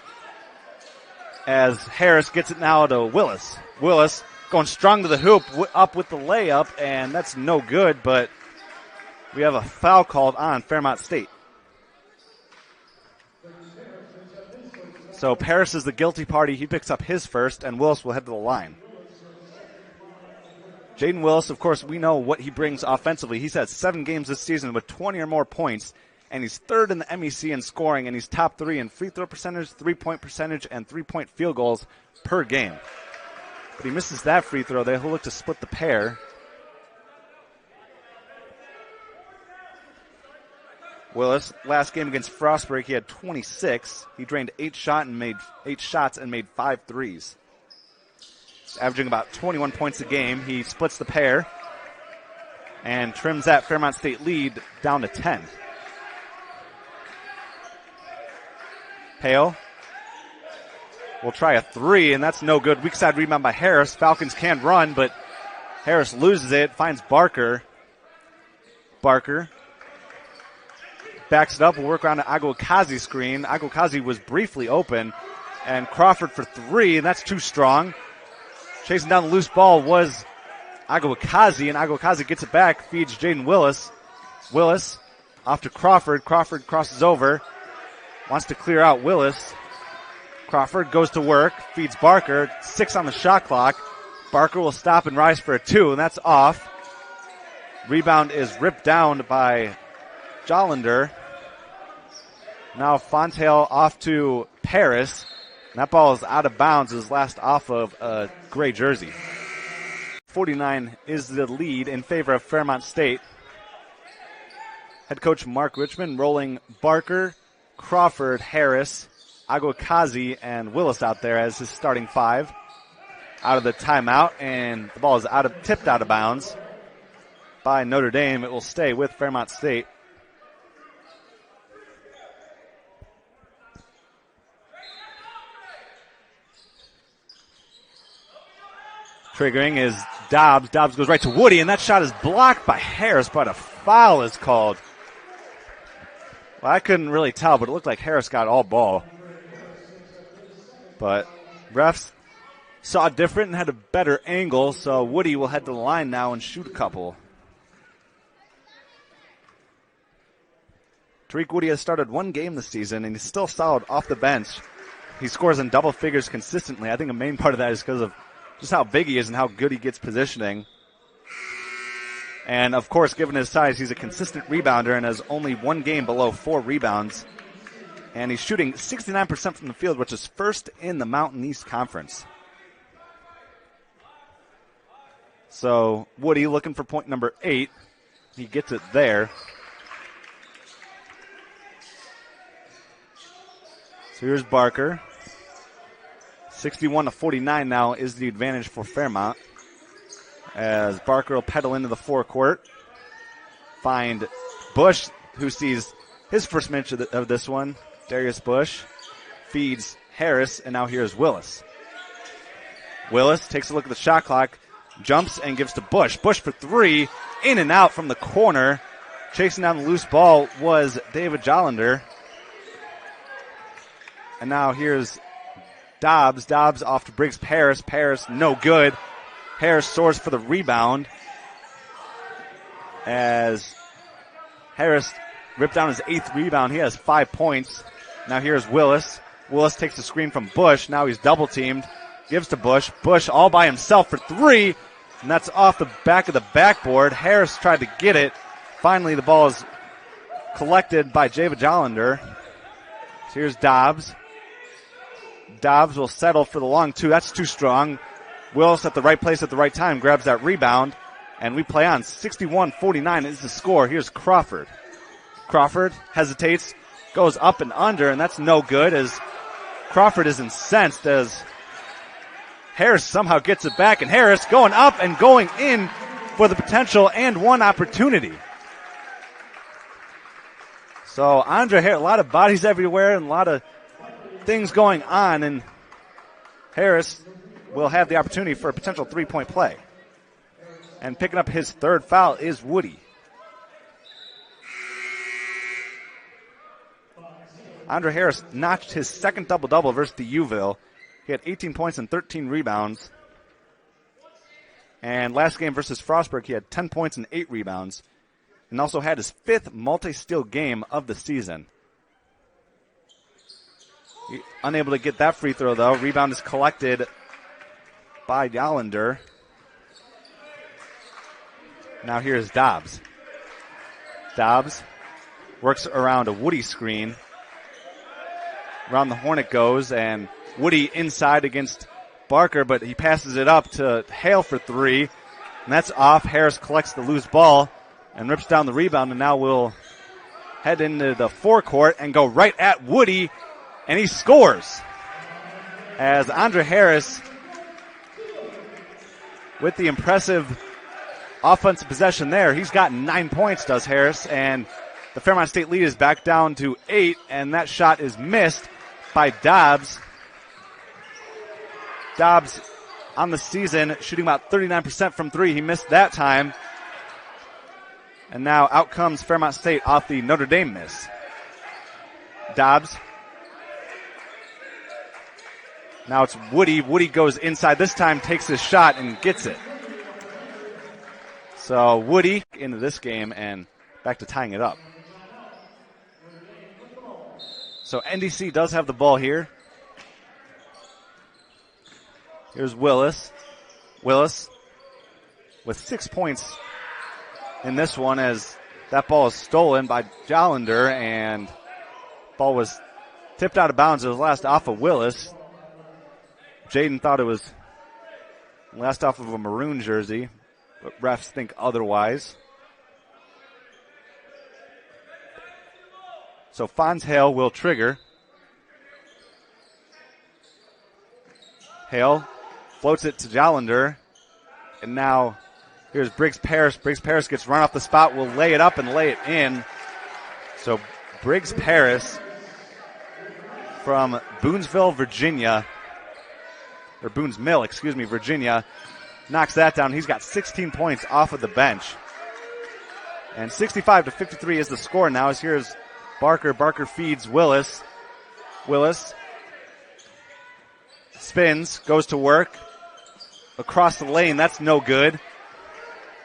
As Harris gets it now to Willis. Willis going strong to the hoop, up with the layup, and that's no good, but we have a foul called on Fairmont State. So Paris is the guilty party. He picks up his first, and Willis will head to the line. Jaden Willis, of course, we know what he brings offensively. He's had 7 games this season with 20 or more points, and he's third in the MEC in scoring, and he's top 3 in free throw percentage, 3-point percentage, and 3-point field goals per game. But he misses that free throw there. He'll look to split the pair. Willis, last game against Frostburg, he had 26. He drained 8 shots and made 5 threes. Averaging about 21 points a game. He splits the pair and trims that Fairmont State lead down to 10. Hale will try a 3, and that's no good. Weak side rebound by Harris. Falcons can run, but Harris loses it, finds Barker. Barker backs it up, will work around an Aguakazi screen. Aguakazi was briefly open, and Crawford for 3, and that's too strong. Chasing down the loose ball was Aguakazi, and Aguakazi gets it back, feeds Jaden Willis. Willis off to Crawford. Crawford crosses over, wants to clear out Willis. Crawford goes to work, feeds Barker, 6 on the shot clock. Barker will stop and rise for a 2, and that's off. Rebound is ripped down by Jollander. Now Fontale off to Paris. And that ball is out of bounds. It was last off of a gray jersey. 49 is the lead in favor of Fairmont State. Head coach Mark Richmond rolling Barker, Crawford, Harris, Aguakazi, and Willis out there as his starting 5. Out of the timeout, and the ball is tipped out of bounds by Notre Dame. It will stay with Fairmont State. Triggering is Dobbs. Dobbs goes right to Woody, and that shot is blocked by Harris, but a foul is called. Well, I couldn't really tell, but it looked like Harris got all ball. But refs saw different and had a better angle, so Woody will head to the line now and shoot a couple. Tariq Woody has started 1 game this season, and he's still solid off the bench. He scores in double figures consistently. I think a main part of that is because of just how big he is and how good he gets positioning. And, of course, given his size, he's a consistent rebounder and has only 1 game below 4 rebounds. And he's shooting 69% from the field, which is first in the Mountain East Conference. So Woody looking for point number 8. He gets it there. So here's Barker. 61-49 now is the advantage for Fairmont. As Barker will pedal into the forecourt. Find Bush, who sees his first minute of this one. Darius Bush feeds Harris, and now here's Willis. Willis takes a look at the shot clock, jumps and gives to Bush. Bush for 3, in and out from the corner. Chasing down the loose ball was David Jollander. And now here's Dobbs. Dobbs off to Briggs Paris. Paris no good. Harris soars for the rebound as Harris ripped down his 8th rebound. He has 5 points. Now here's Willis. Willis takes the screen from Bush. Now he's double teamed. Gives to Bush. Bush all by himself for 3. And that's off the back of the backboard. Harris tried to get it. Finally the ball is collected by David Jollander. So here's Dobbs. Dobbs will settle for the long 2. That's too strong. Willis at the right place at the right time grabs that rebound. And we play on. 61-49 is the score. Here's Crawford. Crawford hesitates, goes up and under, and that's no good as Crawford is incensed as Harris somehow gets it back. And Harris going up and going in for the potential and 1 opportunity. So Andre Harris, a lot of bodies everywhere and a lot of things going on, and Harris will have the opportunity for a potential 3-point play. And picking up his 3rd foul is Woody. Andre Harris notched his 2nd double-double versus the Uville. He had 18 points and 13 rebounds. And last game versus Frostburg, he had 10 points and 8 rebounds. And also had his 5th multi-steal game of the season. Unable to get that free throw, though. Rebound is collected by Jollander. Now here's Dobbs. Dobbs works around a Woody screen. Around the horn it goes, and Woody inside against Barker, but he passes it up to Hale for three, and that's off. Harris collects the loose ball and rips down the rebound, and now we'll head into the forecourt and go right at Woody, and he scores. As Andre Harris, with the impressive offensive possession there, he's got 9 points, does Harris, and the Fairmont State lead is back down to 8, and that shot is missed by Dobbs. Dobbs on the season shooting about 39% from three. He missed that time. And now out comes Fairmont State off the Notre Dame miss. Dobbs. Now it's Woody. Woody goes inside this time, takes his shot, and gets it. So Woody into this game and back to tying it up. So NDC does have the ball here. Here's Willis. Willis with 6 points in this one as that ball is stolen by Jollander, and ball was tipped out of bounds. It was last off of Willis. Jaden thought it was last off of a maroon jersey, but refs think otherwise. So Fonz Hale will trigger. Hale floats it to Jollander. And now here's Briggs Paris. Briggs Paris gets run off the spot, will lay it up and lay it in. So Briggs Paris from Boonsville, Virginia, or Boones Mill, Virginia, knocks that down. He's got 16 points off of the bench. And 65-53 is the score now, as here's Barker. Barker feeds Willis. Willis spins, goes to work. Across the lane, that's no good.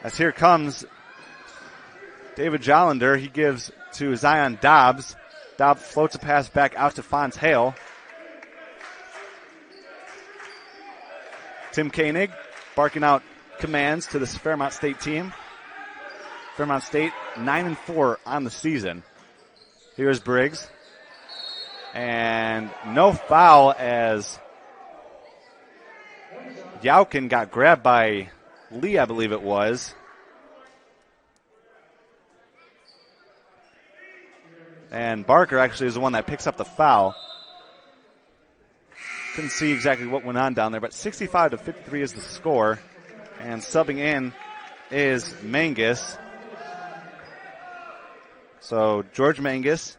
As here comes David Jollander. He gives to Zion Dobbs. Dobbs floats a pass back out to Fonz Hale. Tim Koenig barking out commands to this Fairmont State team. Fairmont State 9-4 on the season. Here's Briggs. And no foul as Yaukin got grabbed by Lee, I believe it was. And Barker actually is the one that picks up the foul. Couldn't see exactly what went on down there, but 65-53 is the score. And subbing in is Mangus. So George Mangus,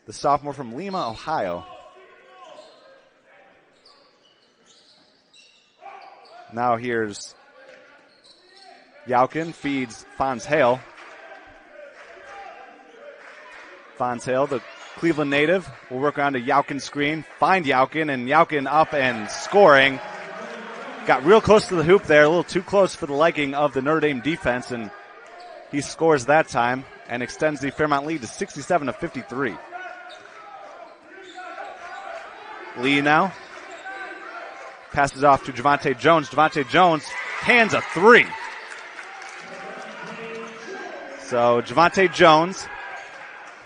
the sophomore from Lima, Ohio. Now here's Yaukin, feeds Fonz Hale. Fonz Hale, the Cleveland native, will work around to Yaukin's screen, find Yaukin, and Yaukin up and scoring. Got real close to the hoop there, a little too close for the liking of the Notre Dame defense, and he scores that time and extends the Fairmont lead to 67-53. Lee now passes off to Javante Jones. Javante Jones hands a three. So Javante Jones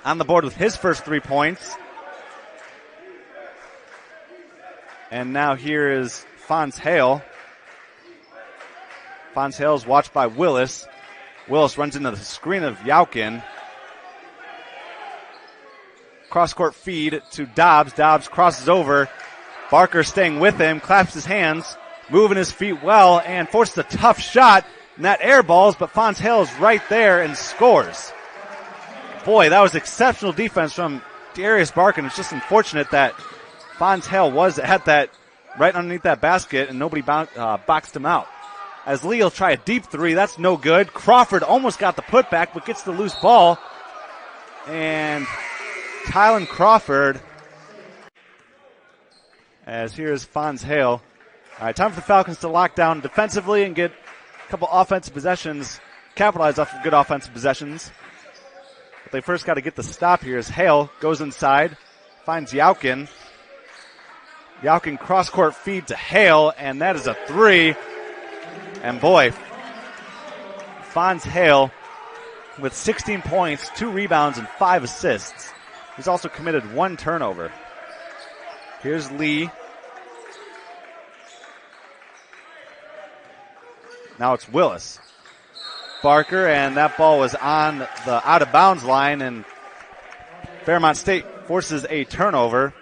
on the board with his first 3 points. And now here is Fonz Hale. Fonz Hale is watched by Willis. Willis runs into the screen of Yaukin. Cross-court feed to Dobbs. Dobbs crosses over. Barker staying with him, claps his hands, moving his feet well, and forces a tough shot. And that air balls, but Fonz Hale is right there and scores. Boy, that was exceptional defense from Darius Barker. And it's just unfortunate that Fonz Hale was at that, right underneath that basket, and nobody boxed him out. As Lee will try a deep three, that's no good. Crawford almost got the putback, but gets the loose ball. And Kylan Crawford, as here's Fonz Hale. All right, time for the Falcons to lock down defensively and get a couple offensive possessions, capitalize off of good offensive possessions. But they first got to get the stop here as Hale goes inside, finds Yaukin. Yaukin cross-court feed to Hale, and that is a three. And boy, Fonz Hale with 16 points, 2 rebounds, and 5 assists. He's also committed 1 turnover. Here's Lee. Now it's Willis. Barker, and that ball was on the out-of-bounds line, and Fairmont State forces a turnover.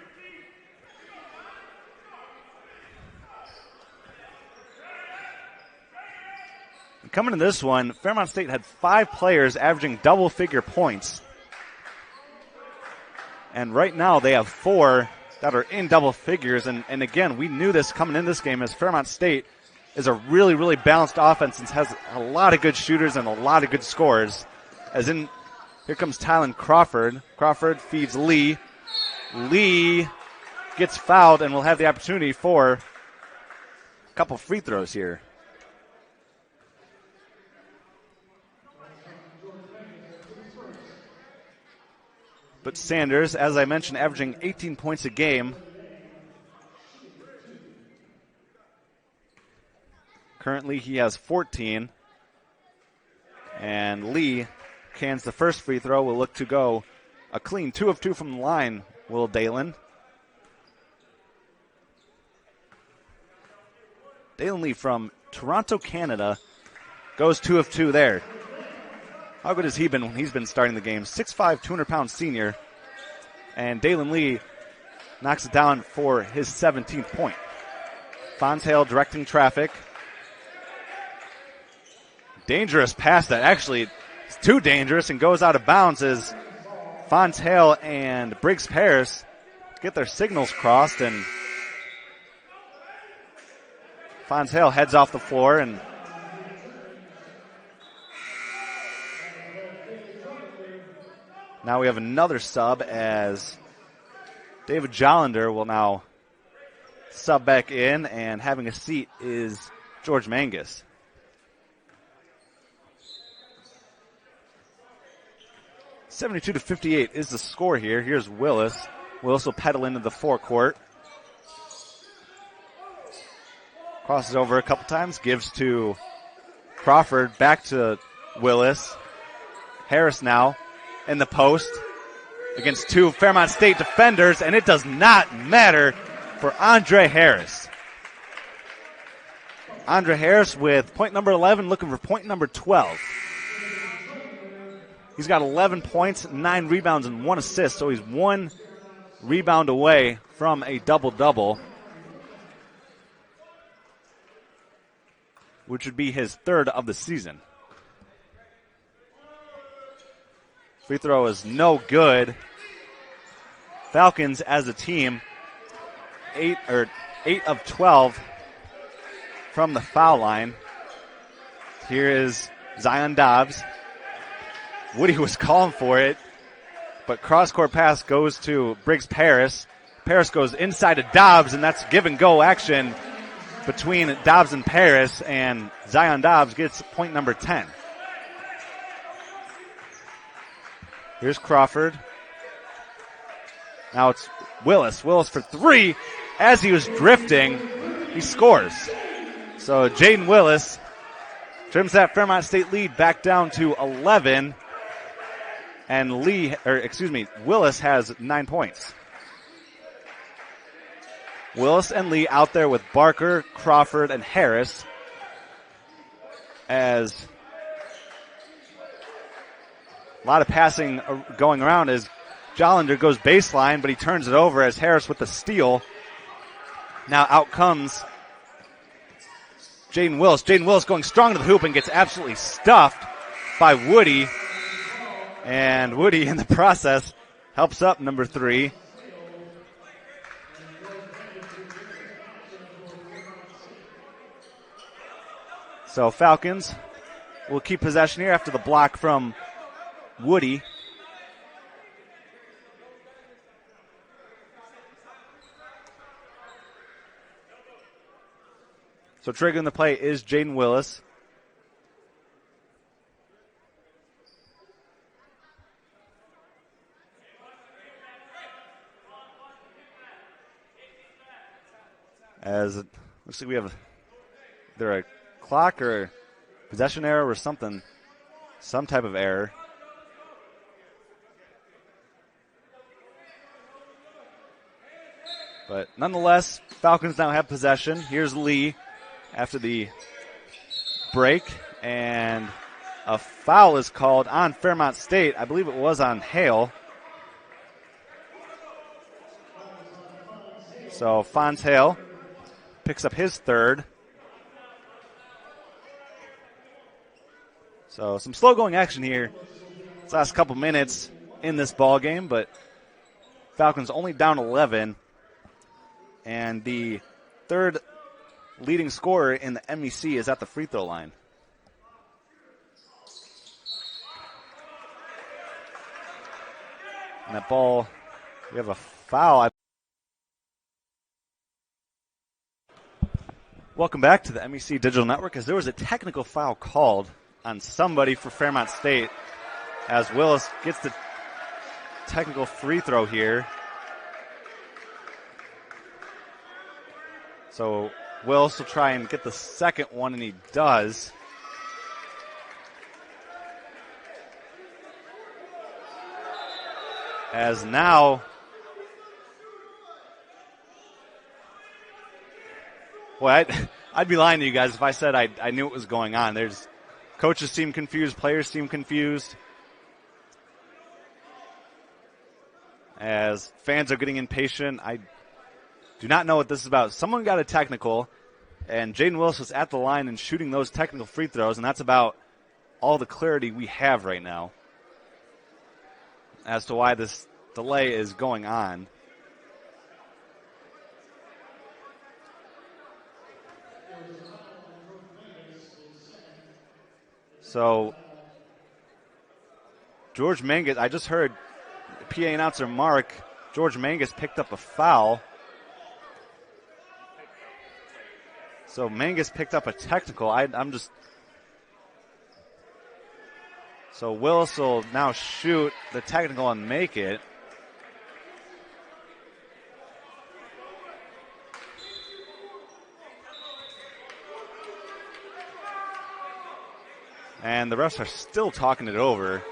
Coming to this one, Fairmont State had 5 players averaging double-figure points. And right now they have 4 that are in double figures. And again, we knew this coming in this game as Fairmont State is a really, really balanced offense and has a lot of good shooters and a lot of good scorers. As in, here comes Tylen Crawford. Crawford feeds Lee. Lee gets fouled and will have the opportunity for a couple free throws here. But Sanders, as I mentioned, averaging 18 points a game. Currently, he has 14. And Lee cans the first free throw. Will look to go a clean 2 of 2 from the line, Will Dalen. Dalen Lee from Toronto, Canada, goes 2 of 2 there. How good has he been when he's been starting the game? 6'5", 200-pound senior. And Dalen Lee knocks it down for his 17th point. Fontaine directing traffic. Dangerous pass that actually is too dangerous and goes out of bounds as Fontaine and Briggs Paris get their signals crossed, and Fontaine heads off the floor, and now we have another sub as David Jollender will now sub back in, and having a seat is George Mangus. (72-58) is the score here. Here's Willis. Willis will pedal into the forecourt. Crosses over a couple times, gives to Crawford, back to Willis. Harris now in the post against 2 Fairmont State defenders, and it does not matter for Andre Harris. Andre Harris with point number 11, looking for point number 12. He's got 11 points, 9 rebounds, and 1 assist, so he's 1 rebound away from a double-double, which would be his 3rd of the season. Free throw is no good. Falcons as a team, 8 of 12 from the foul line. Here is Zion Dobbs. Woody was calling for it, but cross-court pass goes to Briggs Paris. Paris goes inside to Dobbs, and that's give-and-go action between Dobbs and Paris, and Zion Dobbs gets point number 10. Here's Crawford. Now it's Willis. Willis for 3. As he was drifting, he scores. So Jaden Willis trims that Fairmont State lead back down to 11. And Willis has 9 points. Willis and Lee out there with Barker, Crawford, and Harris. As a lot of passing going around as Jollender goes baseline, but he turns it over as Harris with the steal. Now out comes Jaden Willis. Jaden Willis going strong to the hoop and gets absolutely stuffed by Woody. And Woody, in the process, helps up number 3. So Falcons will keep possession here after the block from Woody. So triggering the play is Jaden Willis. As it looks like we have either a clock or possession error or something, some type of error. But nonetheless, Falcons now have possession. Here's Lee after the break, and a foul is called on Fairmont State. I believe it was on Hale. So Fonz Hale picks up his third. So some slow-going action here. This last couple minutes in this ball game, but Falcons only down 11. And the third leading scorer in the MEC is at the free throw line. And that ball, we have a foul. Welcome back to the MEC Digital Network, as there was a technical foul called on somebody for Fairmont State as Willis gets the technical free throw here. So Willis will try and get the second one, and he does. As now, well, I'd be lying to you guys if I said I knew what was going on. There's coaches seem confused, players seem confused, as fans are getting impatient. I do not know what this is about. Someone got a technical, and Jaden Willis was at the line and shooting those technical free throws, and that's about all the clarity we have right now as to why this delay is going on. So George Mangus, I just heard PA announcer Mark, George Mangus picked up a foul. So Mangus picked up a technical. So Willis will now shoot the technical and make it. And the refs are still talking it over.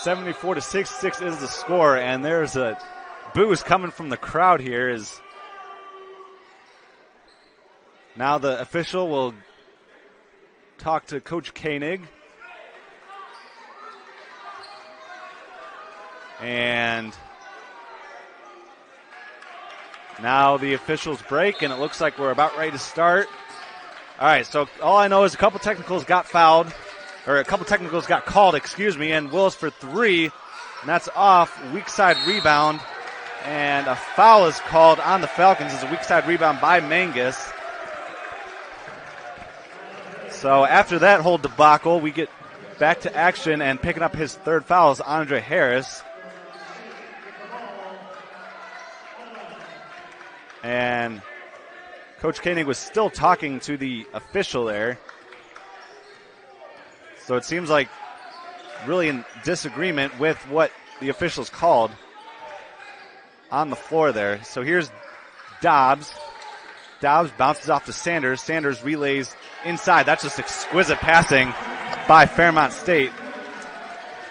(74-66) is the score, and there's a boos coming from the crowd here. Is now the official will talk to Coach Koenig. And now the officials break, and it looks like we're about ready to start. All right, so all I know is a couple technicals got fouled, or a couple technicals got called, and Willis for three, and that's off. Weak side rebound, and a foul is called on the Falcons. It's a weak side rebound by Mangus. So after that whole debacle, we get back to action, and picking up his third foul is Andre Harris. And Coach Koenig was still talking to the official there. So it seems like really in disagreement with what the officials called on the floor there. So here's Dobbs. Dobbs bounces off to Sanders. Sanders relays inside. That's just exquisite passing by Fairmont State.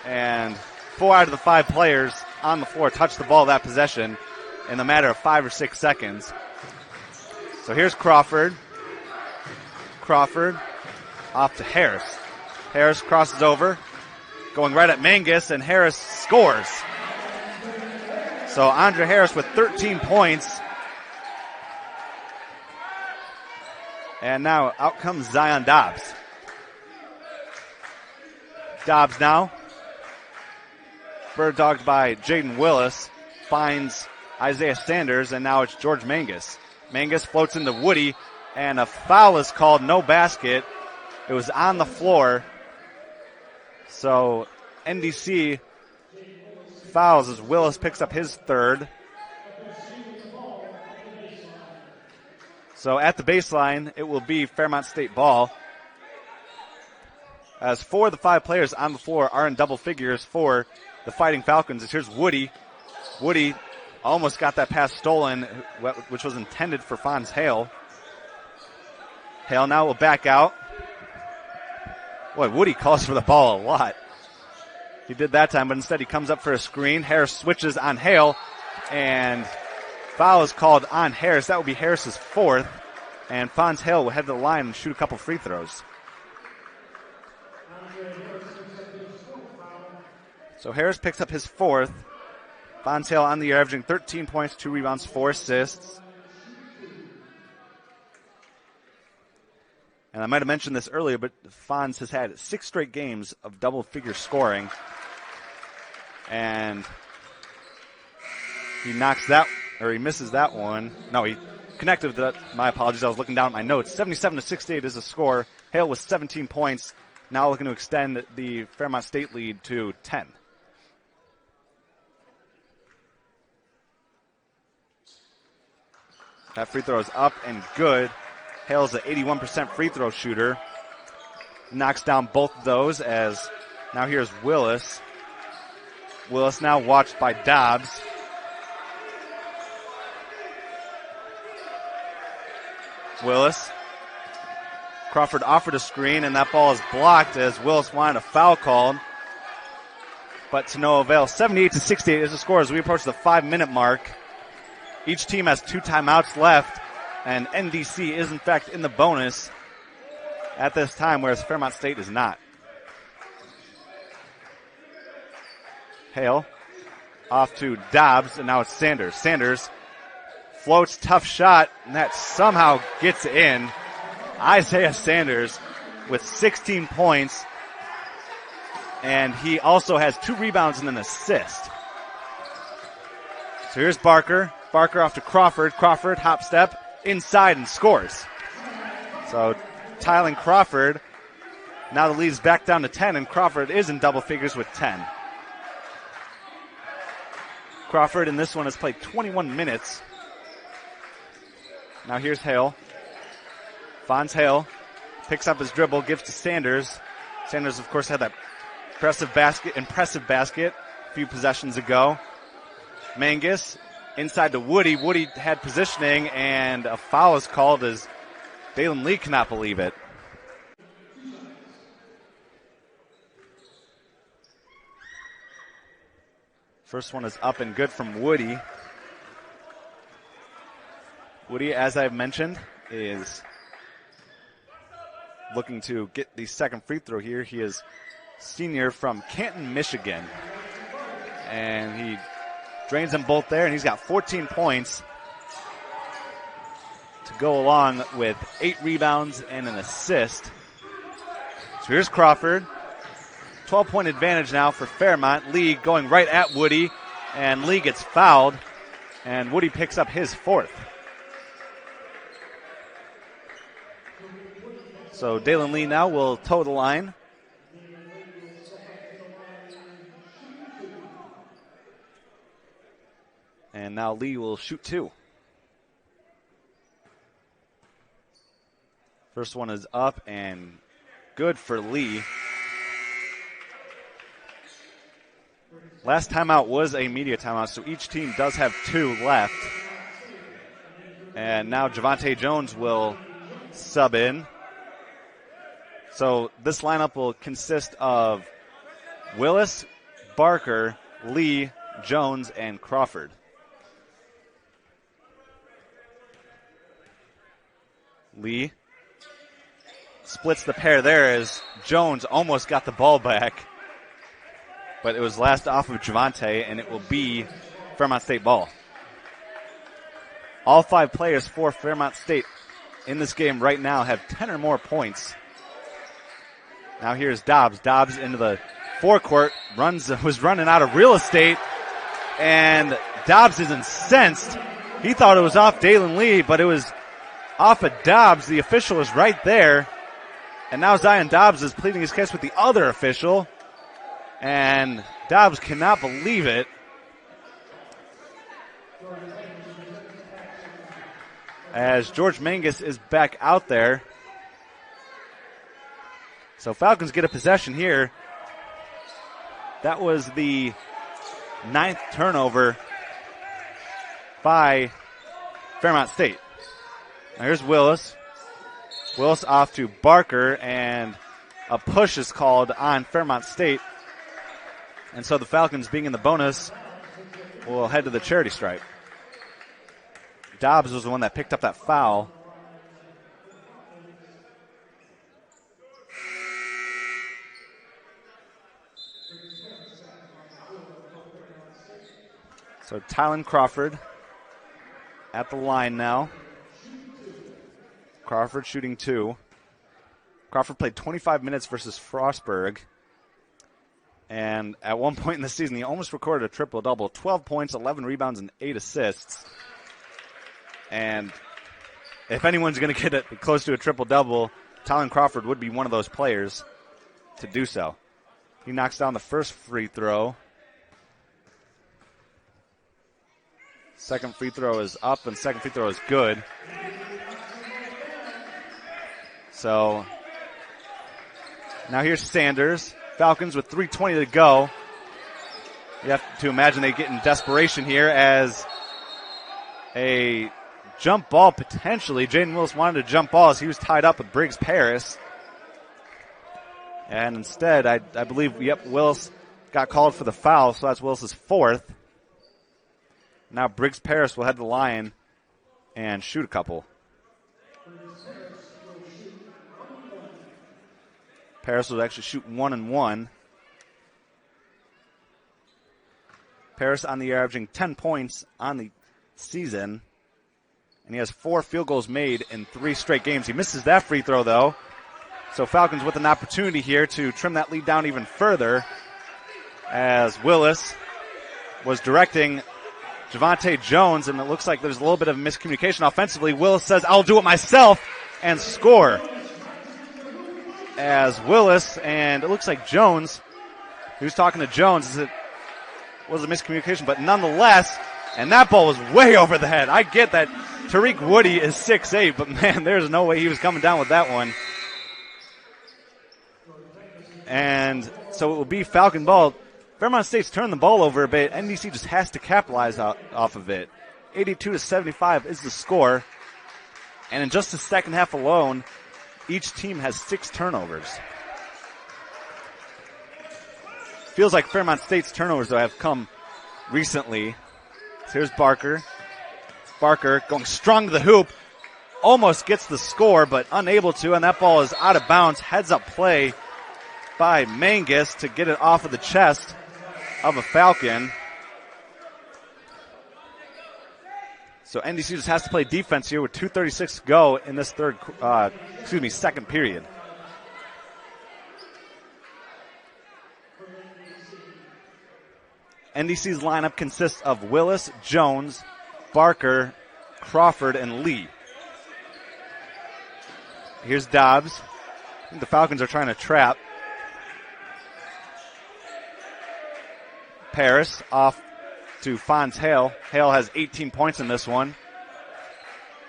And 4 out of the 5 players on the floor touched the ball that possession in a matter of 5 or 6 seconds. So here's Crawford. Crawford off to Harris. Harris crosses over, going right at Mangus, and Harris scores. So Andre Harris with 13 points. And now out comes Zion Dobbs. Dobbs now, bird dogged by Jaden Willis, finds Isaiah Sanders, and now it's George Mangus. Mangus floats into Woody, and a foul is called, no basket. It was on the floor. So NDC fouls as Willis picks up his third. So at the baseline, it will be Fairmont State ball. As 4 of the 5 players on the floor are in double figures for the Fighting Falcons. Here's Woody. Woody almost got that pass stolen, which was intended for Fonz Hale. Hale now will back out. Boy, Woody calls for the ball a lot. He did that time, but instead he comes up for a screen. Harris switches on Hale, and foul is called on Harris. That would be Harris's fourth, and Fonz Hale will head to the line and shoot a couple free throws. So Harris picks up his fourth. Fonz Hale on the year, averaging 13 points, 2 rebounds, 4 assists. And I might have mentioned this earlier, but Fonz has had 6 straight games of double-figure scoring. And he misses that one. No, he connected with that. My apologies, I was looking down at my notes. 77-68 is the score. Hale with 17 points, now looking to extend the Fairmont State lead to 10. That free throw is up and good. Hale's an 81% free throw shooter. Knocks down both of those as now here's Willis. Willis now watched by Dobbs. Willis. Crawford offered a screen, and that ball is blocked as Willis wanted a foul called. But to no avail. 78-68 is the score as we approach the 5-minute mark. Each team has 2 timeouts left, and NDC is, in fact, in the bonus at this time, whereas Fairmont State is not. Hale off to Dobbs, and now it's Sanders. Sanders floats, tough shot, and that somehow gets in. Isaiah Sanders with 16 points, and he also has 2 rebounds and an assist. So here's Barker. Barker off to Crawford. Crawford, hop step, inside and scores. So Tylen Crawford, now the lead is back down to 10, and Crawford is in double figures with 10. Crawford in this one has played 21 minutes. Now here's Hale. Fonz Hale picks up his dribble, gives to Sanders. Sanders, of course, had that impressive basket a few possessions ago. Mangus inside to Woody. Woody had positioning, and a foul is called as Dalen Lee cannot believe it. First one is up and good from Woody. Woody, as I've mentioned, is looking to get the second free throw here. He is senior from Canton, Michigan. And he drains them both there, and he's got 14 points to go along with 8 rebounds and an assist. So here's Crawford. 12-point advantage now for Fairmont. Lee going right at Woody, and Lee gets fouled, and Woody picks up his 4th. So Dalen Lee now will toe the line. And now Lee will shoot 2. First one is up and good for Lee. Last timeout was a media timeout, so each team does have 2 left. And now Javante Jones will sub in. So this lineup will consist of Willis, Barker, Lee, Jones, and Crawford. Lee splits the pair there as Jones almost got the ball back. But it was last off of Javante, and it will be Fairmont State ball. All 5 players for Fairmont State in this game right now have 10 or more points. Now here's Dobbs. Dobbs into the forecourt, was running out of real estate, and Dobbs is incensed. He thought it was off Dalen Lee, but it was off of Dobbs. The official is right there. And now Zion Dobbs is pleading his case with the other official. And Dobbs cannot believe it. As George Mangus is back out there. So Falcons get a possession here. That was the 9th turnover by Fairmont State. Now here's Willis. Willis off to Barker, and a push is called on Fairmont State. And so the Falcons, being in the bonus, will head to the charity stripe. Dobbs was the one that picked up that foul. So Tylen Crawford at the line now. Crawford shooting 2. Crawford played 25 minutes versus Frostburg. And at one point in the season, he almost recorded a triple-double. 12 points, 11 rebounds, and 8 assists. And if anyone's going to get it close to a triple-double, Tylen Crawford would be one of those players to do so. He knocks down the first free throw. Second free throw is up, and second free throw is good. So now here's Sanders. Falcons with 3:20 to go. You have to imagine they get in desperation here as a jump ball potentially. Jaden Willis wanted to jump ball as he was tied up with Briggs Paris. And instead, I believe, Willis got called for the foul, so that's Willis's 4th. Now Briggs Paris will head to the line and shoot a couple. Paris will actually shoot 1 and 1. Paris on the year averaging 10 points on the season. And he has 4 field goals made in 3 straight games. He misses that free throw, though. So Falcons with an opportunity here to trim that lead down even further as Willis was directing Javante Jones, and it looks like there's a little bit of miscommunication offensively. Willis says, "I'll do it myself," and score. As Willis, and it looks like Jones, he was talking to Jones, it was a miscommunication, but nonetheless, and that ball was way over the head. I get that Tariq Woody is 6'8", but man, there's no way he was coming down with that one. And so it will be Falcon ball. Fairmont State's turned the ball over a bit. NDC just has to capitalize off of it. 82-75 is the score. And in just the second half alone, each team has 6 turnovers. Feels like Fairmont State's turnovers, though, have come recently. So here's Barker. Barker going strong to the hoop. Almost gets the score, but unable to, and that ball is out of bounds. Heads up play by Mangus to get it off of the chest of a Falcon. So NDC just has to play defense here with 2:36 to go in this second period. NDC's lineup consists of Willis, Jones, Barker, Crawford, and Lee. Here's Dobbs. I think the Falcons are trying to trap. Paris off to Fonz Hale. Hale has 18 points in this one.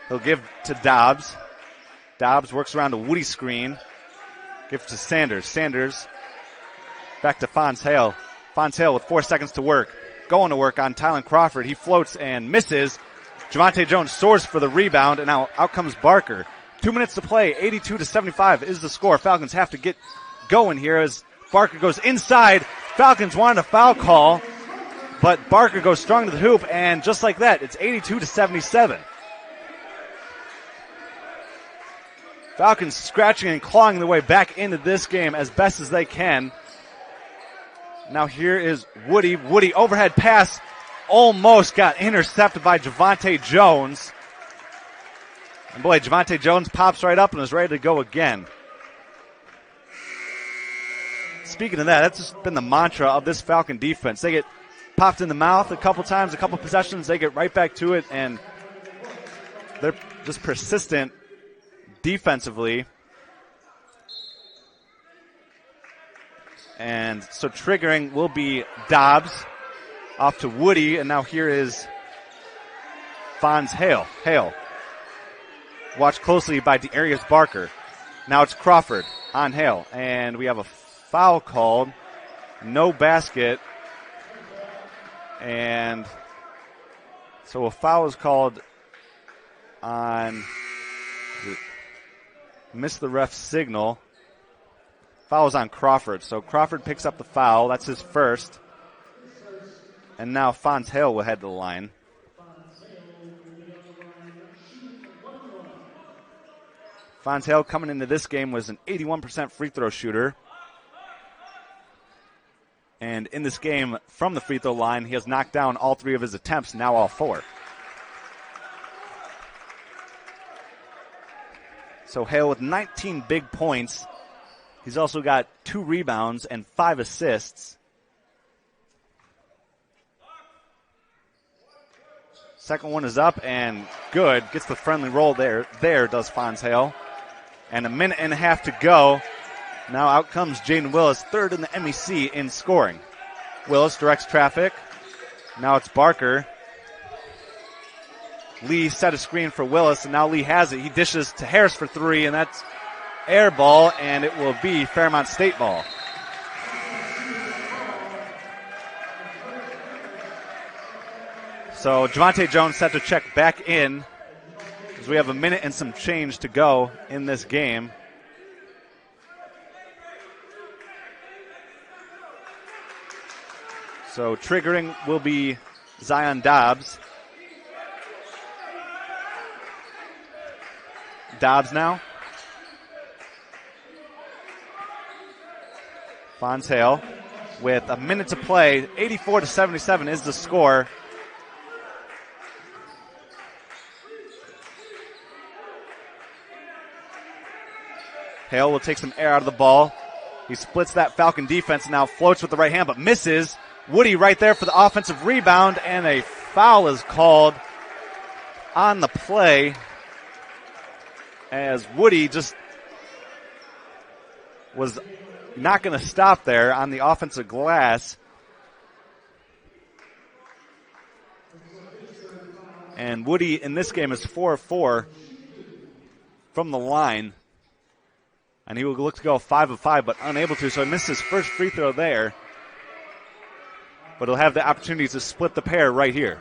He'll give to Dobbs. Dobbs works around a Woody screen. Give to Sanders. Sanders back to Fonz Hale. Fonz Hale with 4 seconds to work. Going to work on Tylen Crawford. He floats and misses. Javante Jones soars for the rebound, and now out comes Barker. 2 minutes to play. 82-75 is the score. Falcons have to get going here as Barker goes inside. Falcons wanted a foul call, but Barker goes strong to the hoop, and just like that, it's 82-77. Falcons scratching and clawing their way back into this game as best as they can. Now here is Woody. Woody overhead pass almost got intercepted by Javante Jones. And boy, Javante Jones pops right up and is ready to go again. Speaking of that, that's just been the mantra of this Falcon defense. They get popped in the mouth a couple times, a couple possessions, they get right back to it, and they're just persistent defensively. And so triggering will be Dobbs off to Woody, and now here is Fonz Hale. Hale. Watched closely by Dearius Barker. Now it's Crawford on Hale, and we have a foul called. No basket. And so a foul is called on, missed the ref's signal. Foul is on Crawford. So Crawford picks up the foul. That's his first. And now Fonz Hale will head to the line. Fonz Hale coming into this game was an 81% free throw shooter. And in this game from the free throw line, he has knocked down all 3 of his attempts, now all 4. So Hale with 19 big points. He's also got 2 rebounds and 5 assists. Second one is up and good. Gets the friendly roll there. There does Fonz Hale. And a minute and a half to go. Now out comes Jaden Willis, third in the MEC in scoring. Willis directs traffic. Now it's Barker. Lee set a screen for Willis, and now Lee has it. He dishes to Harris for 3, and that's air ball, and it will be Fairmont State ball. So Javante Jones set to check back in as we have a minute and some change to go in this game. So triggering will be Zion Dobbs. Dobbs now. Fonz Hale with a minute to play. 84-77 is the score. Hale will take some air out of the ball. He splits that Falcon defense and now floats with the right hand, but misses. Woody right there for the offensive rebound, and a foul is called on the play as Woody just was not going to stop there on the offensive glass. And Woody in this game is 4-4 from the line. And he will look to go 5 of 5, but unable to, so he missed his first free throw there. But he'll have the opportunity to split the pair right here.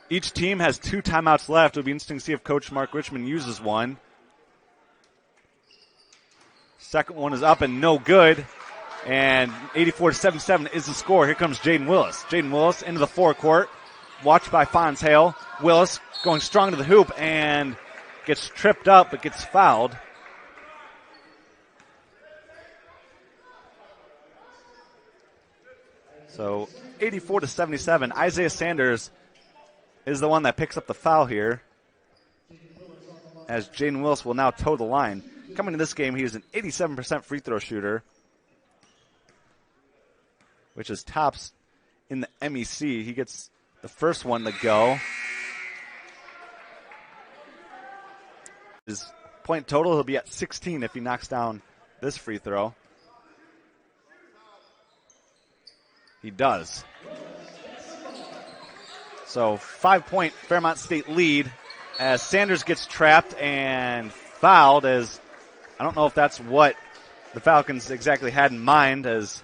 Each team has 2 timeouts left. It'll be interesting to see if Coach Mark Richmond uses one. Second one is up and no good. And 84-77 is the score. Here comes Jaden Willis. Jaden Willis into the forecourt. Watched by Fonz Hale. Willis going strong to the hoop and gets tripped up but gets fouled. So 84-77. Isaiah Sanders is the one that picks up the foul here, as Jaden Willis will now toe the line. Coming to this game, he is an 87% free throw shooter, which is tops in the MEC. He gets the first one to go. His point total, he'll be at 16 if he knocks down this free throw. He does. So 5-point Fairmont State lead as Sanders gets trapped and fouled, as I don't know if that's what the Falcons exactly had in mind, as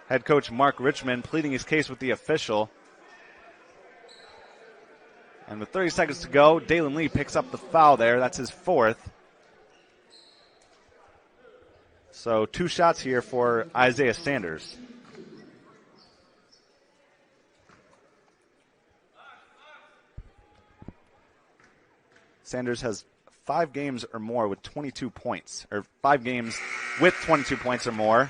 head coach Mark Richmond pleading his case with the official. And with 30 seconds to go, Dalen Lee picks up the foul there. That's his 4th. So 2 shots here for Isaiah Sanders. Sanders has 5 games or more with 22 points, or 5 games with 22 points or more.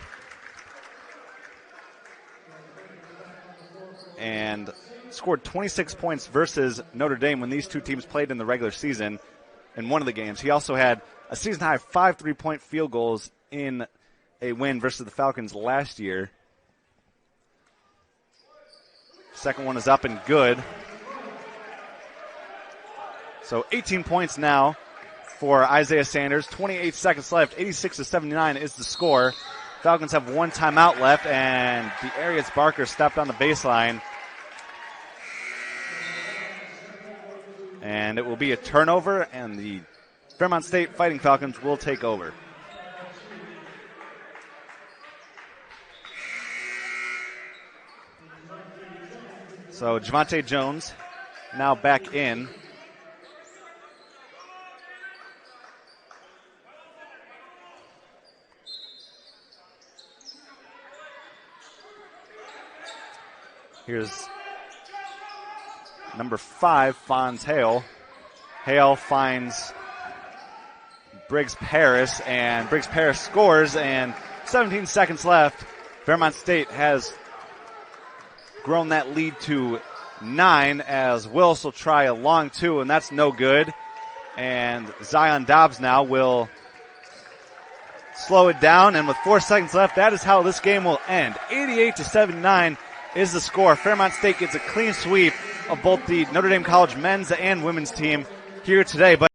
And scored 26 points versus Notre Dame when these 2 teams played in the regular season in one of the games. He also had a season-high 5 3-point field goals in a win versus the Falcons last year. Second one is up and good. So 18 points now for Isaiah Sanders. 28 seconds left. 86-79 is the score. Falcons have 1 timeout left, and Darius Barker stepped on the baseline. And it will be a turnover, and the Fairmont State Fighting Falcons will take over. So Javante Jones now back in. Here's number 5, Fonz Hale. Hale finds Briggs Paris, and Briggs Paris scores, and 17 seconds left. Fairmont State has grown that lead to 9 as Willis will try a long 2, and that's no good. And Zion Dobbs now will slow it down, and with 4 seconds left, that is how this game will end. 88-79 is the score. Fairmont State gets a clean sweep of both the Notre Dame College men's and women's team here today. But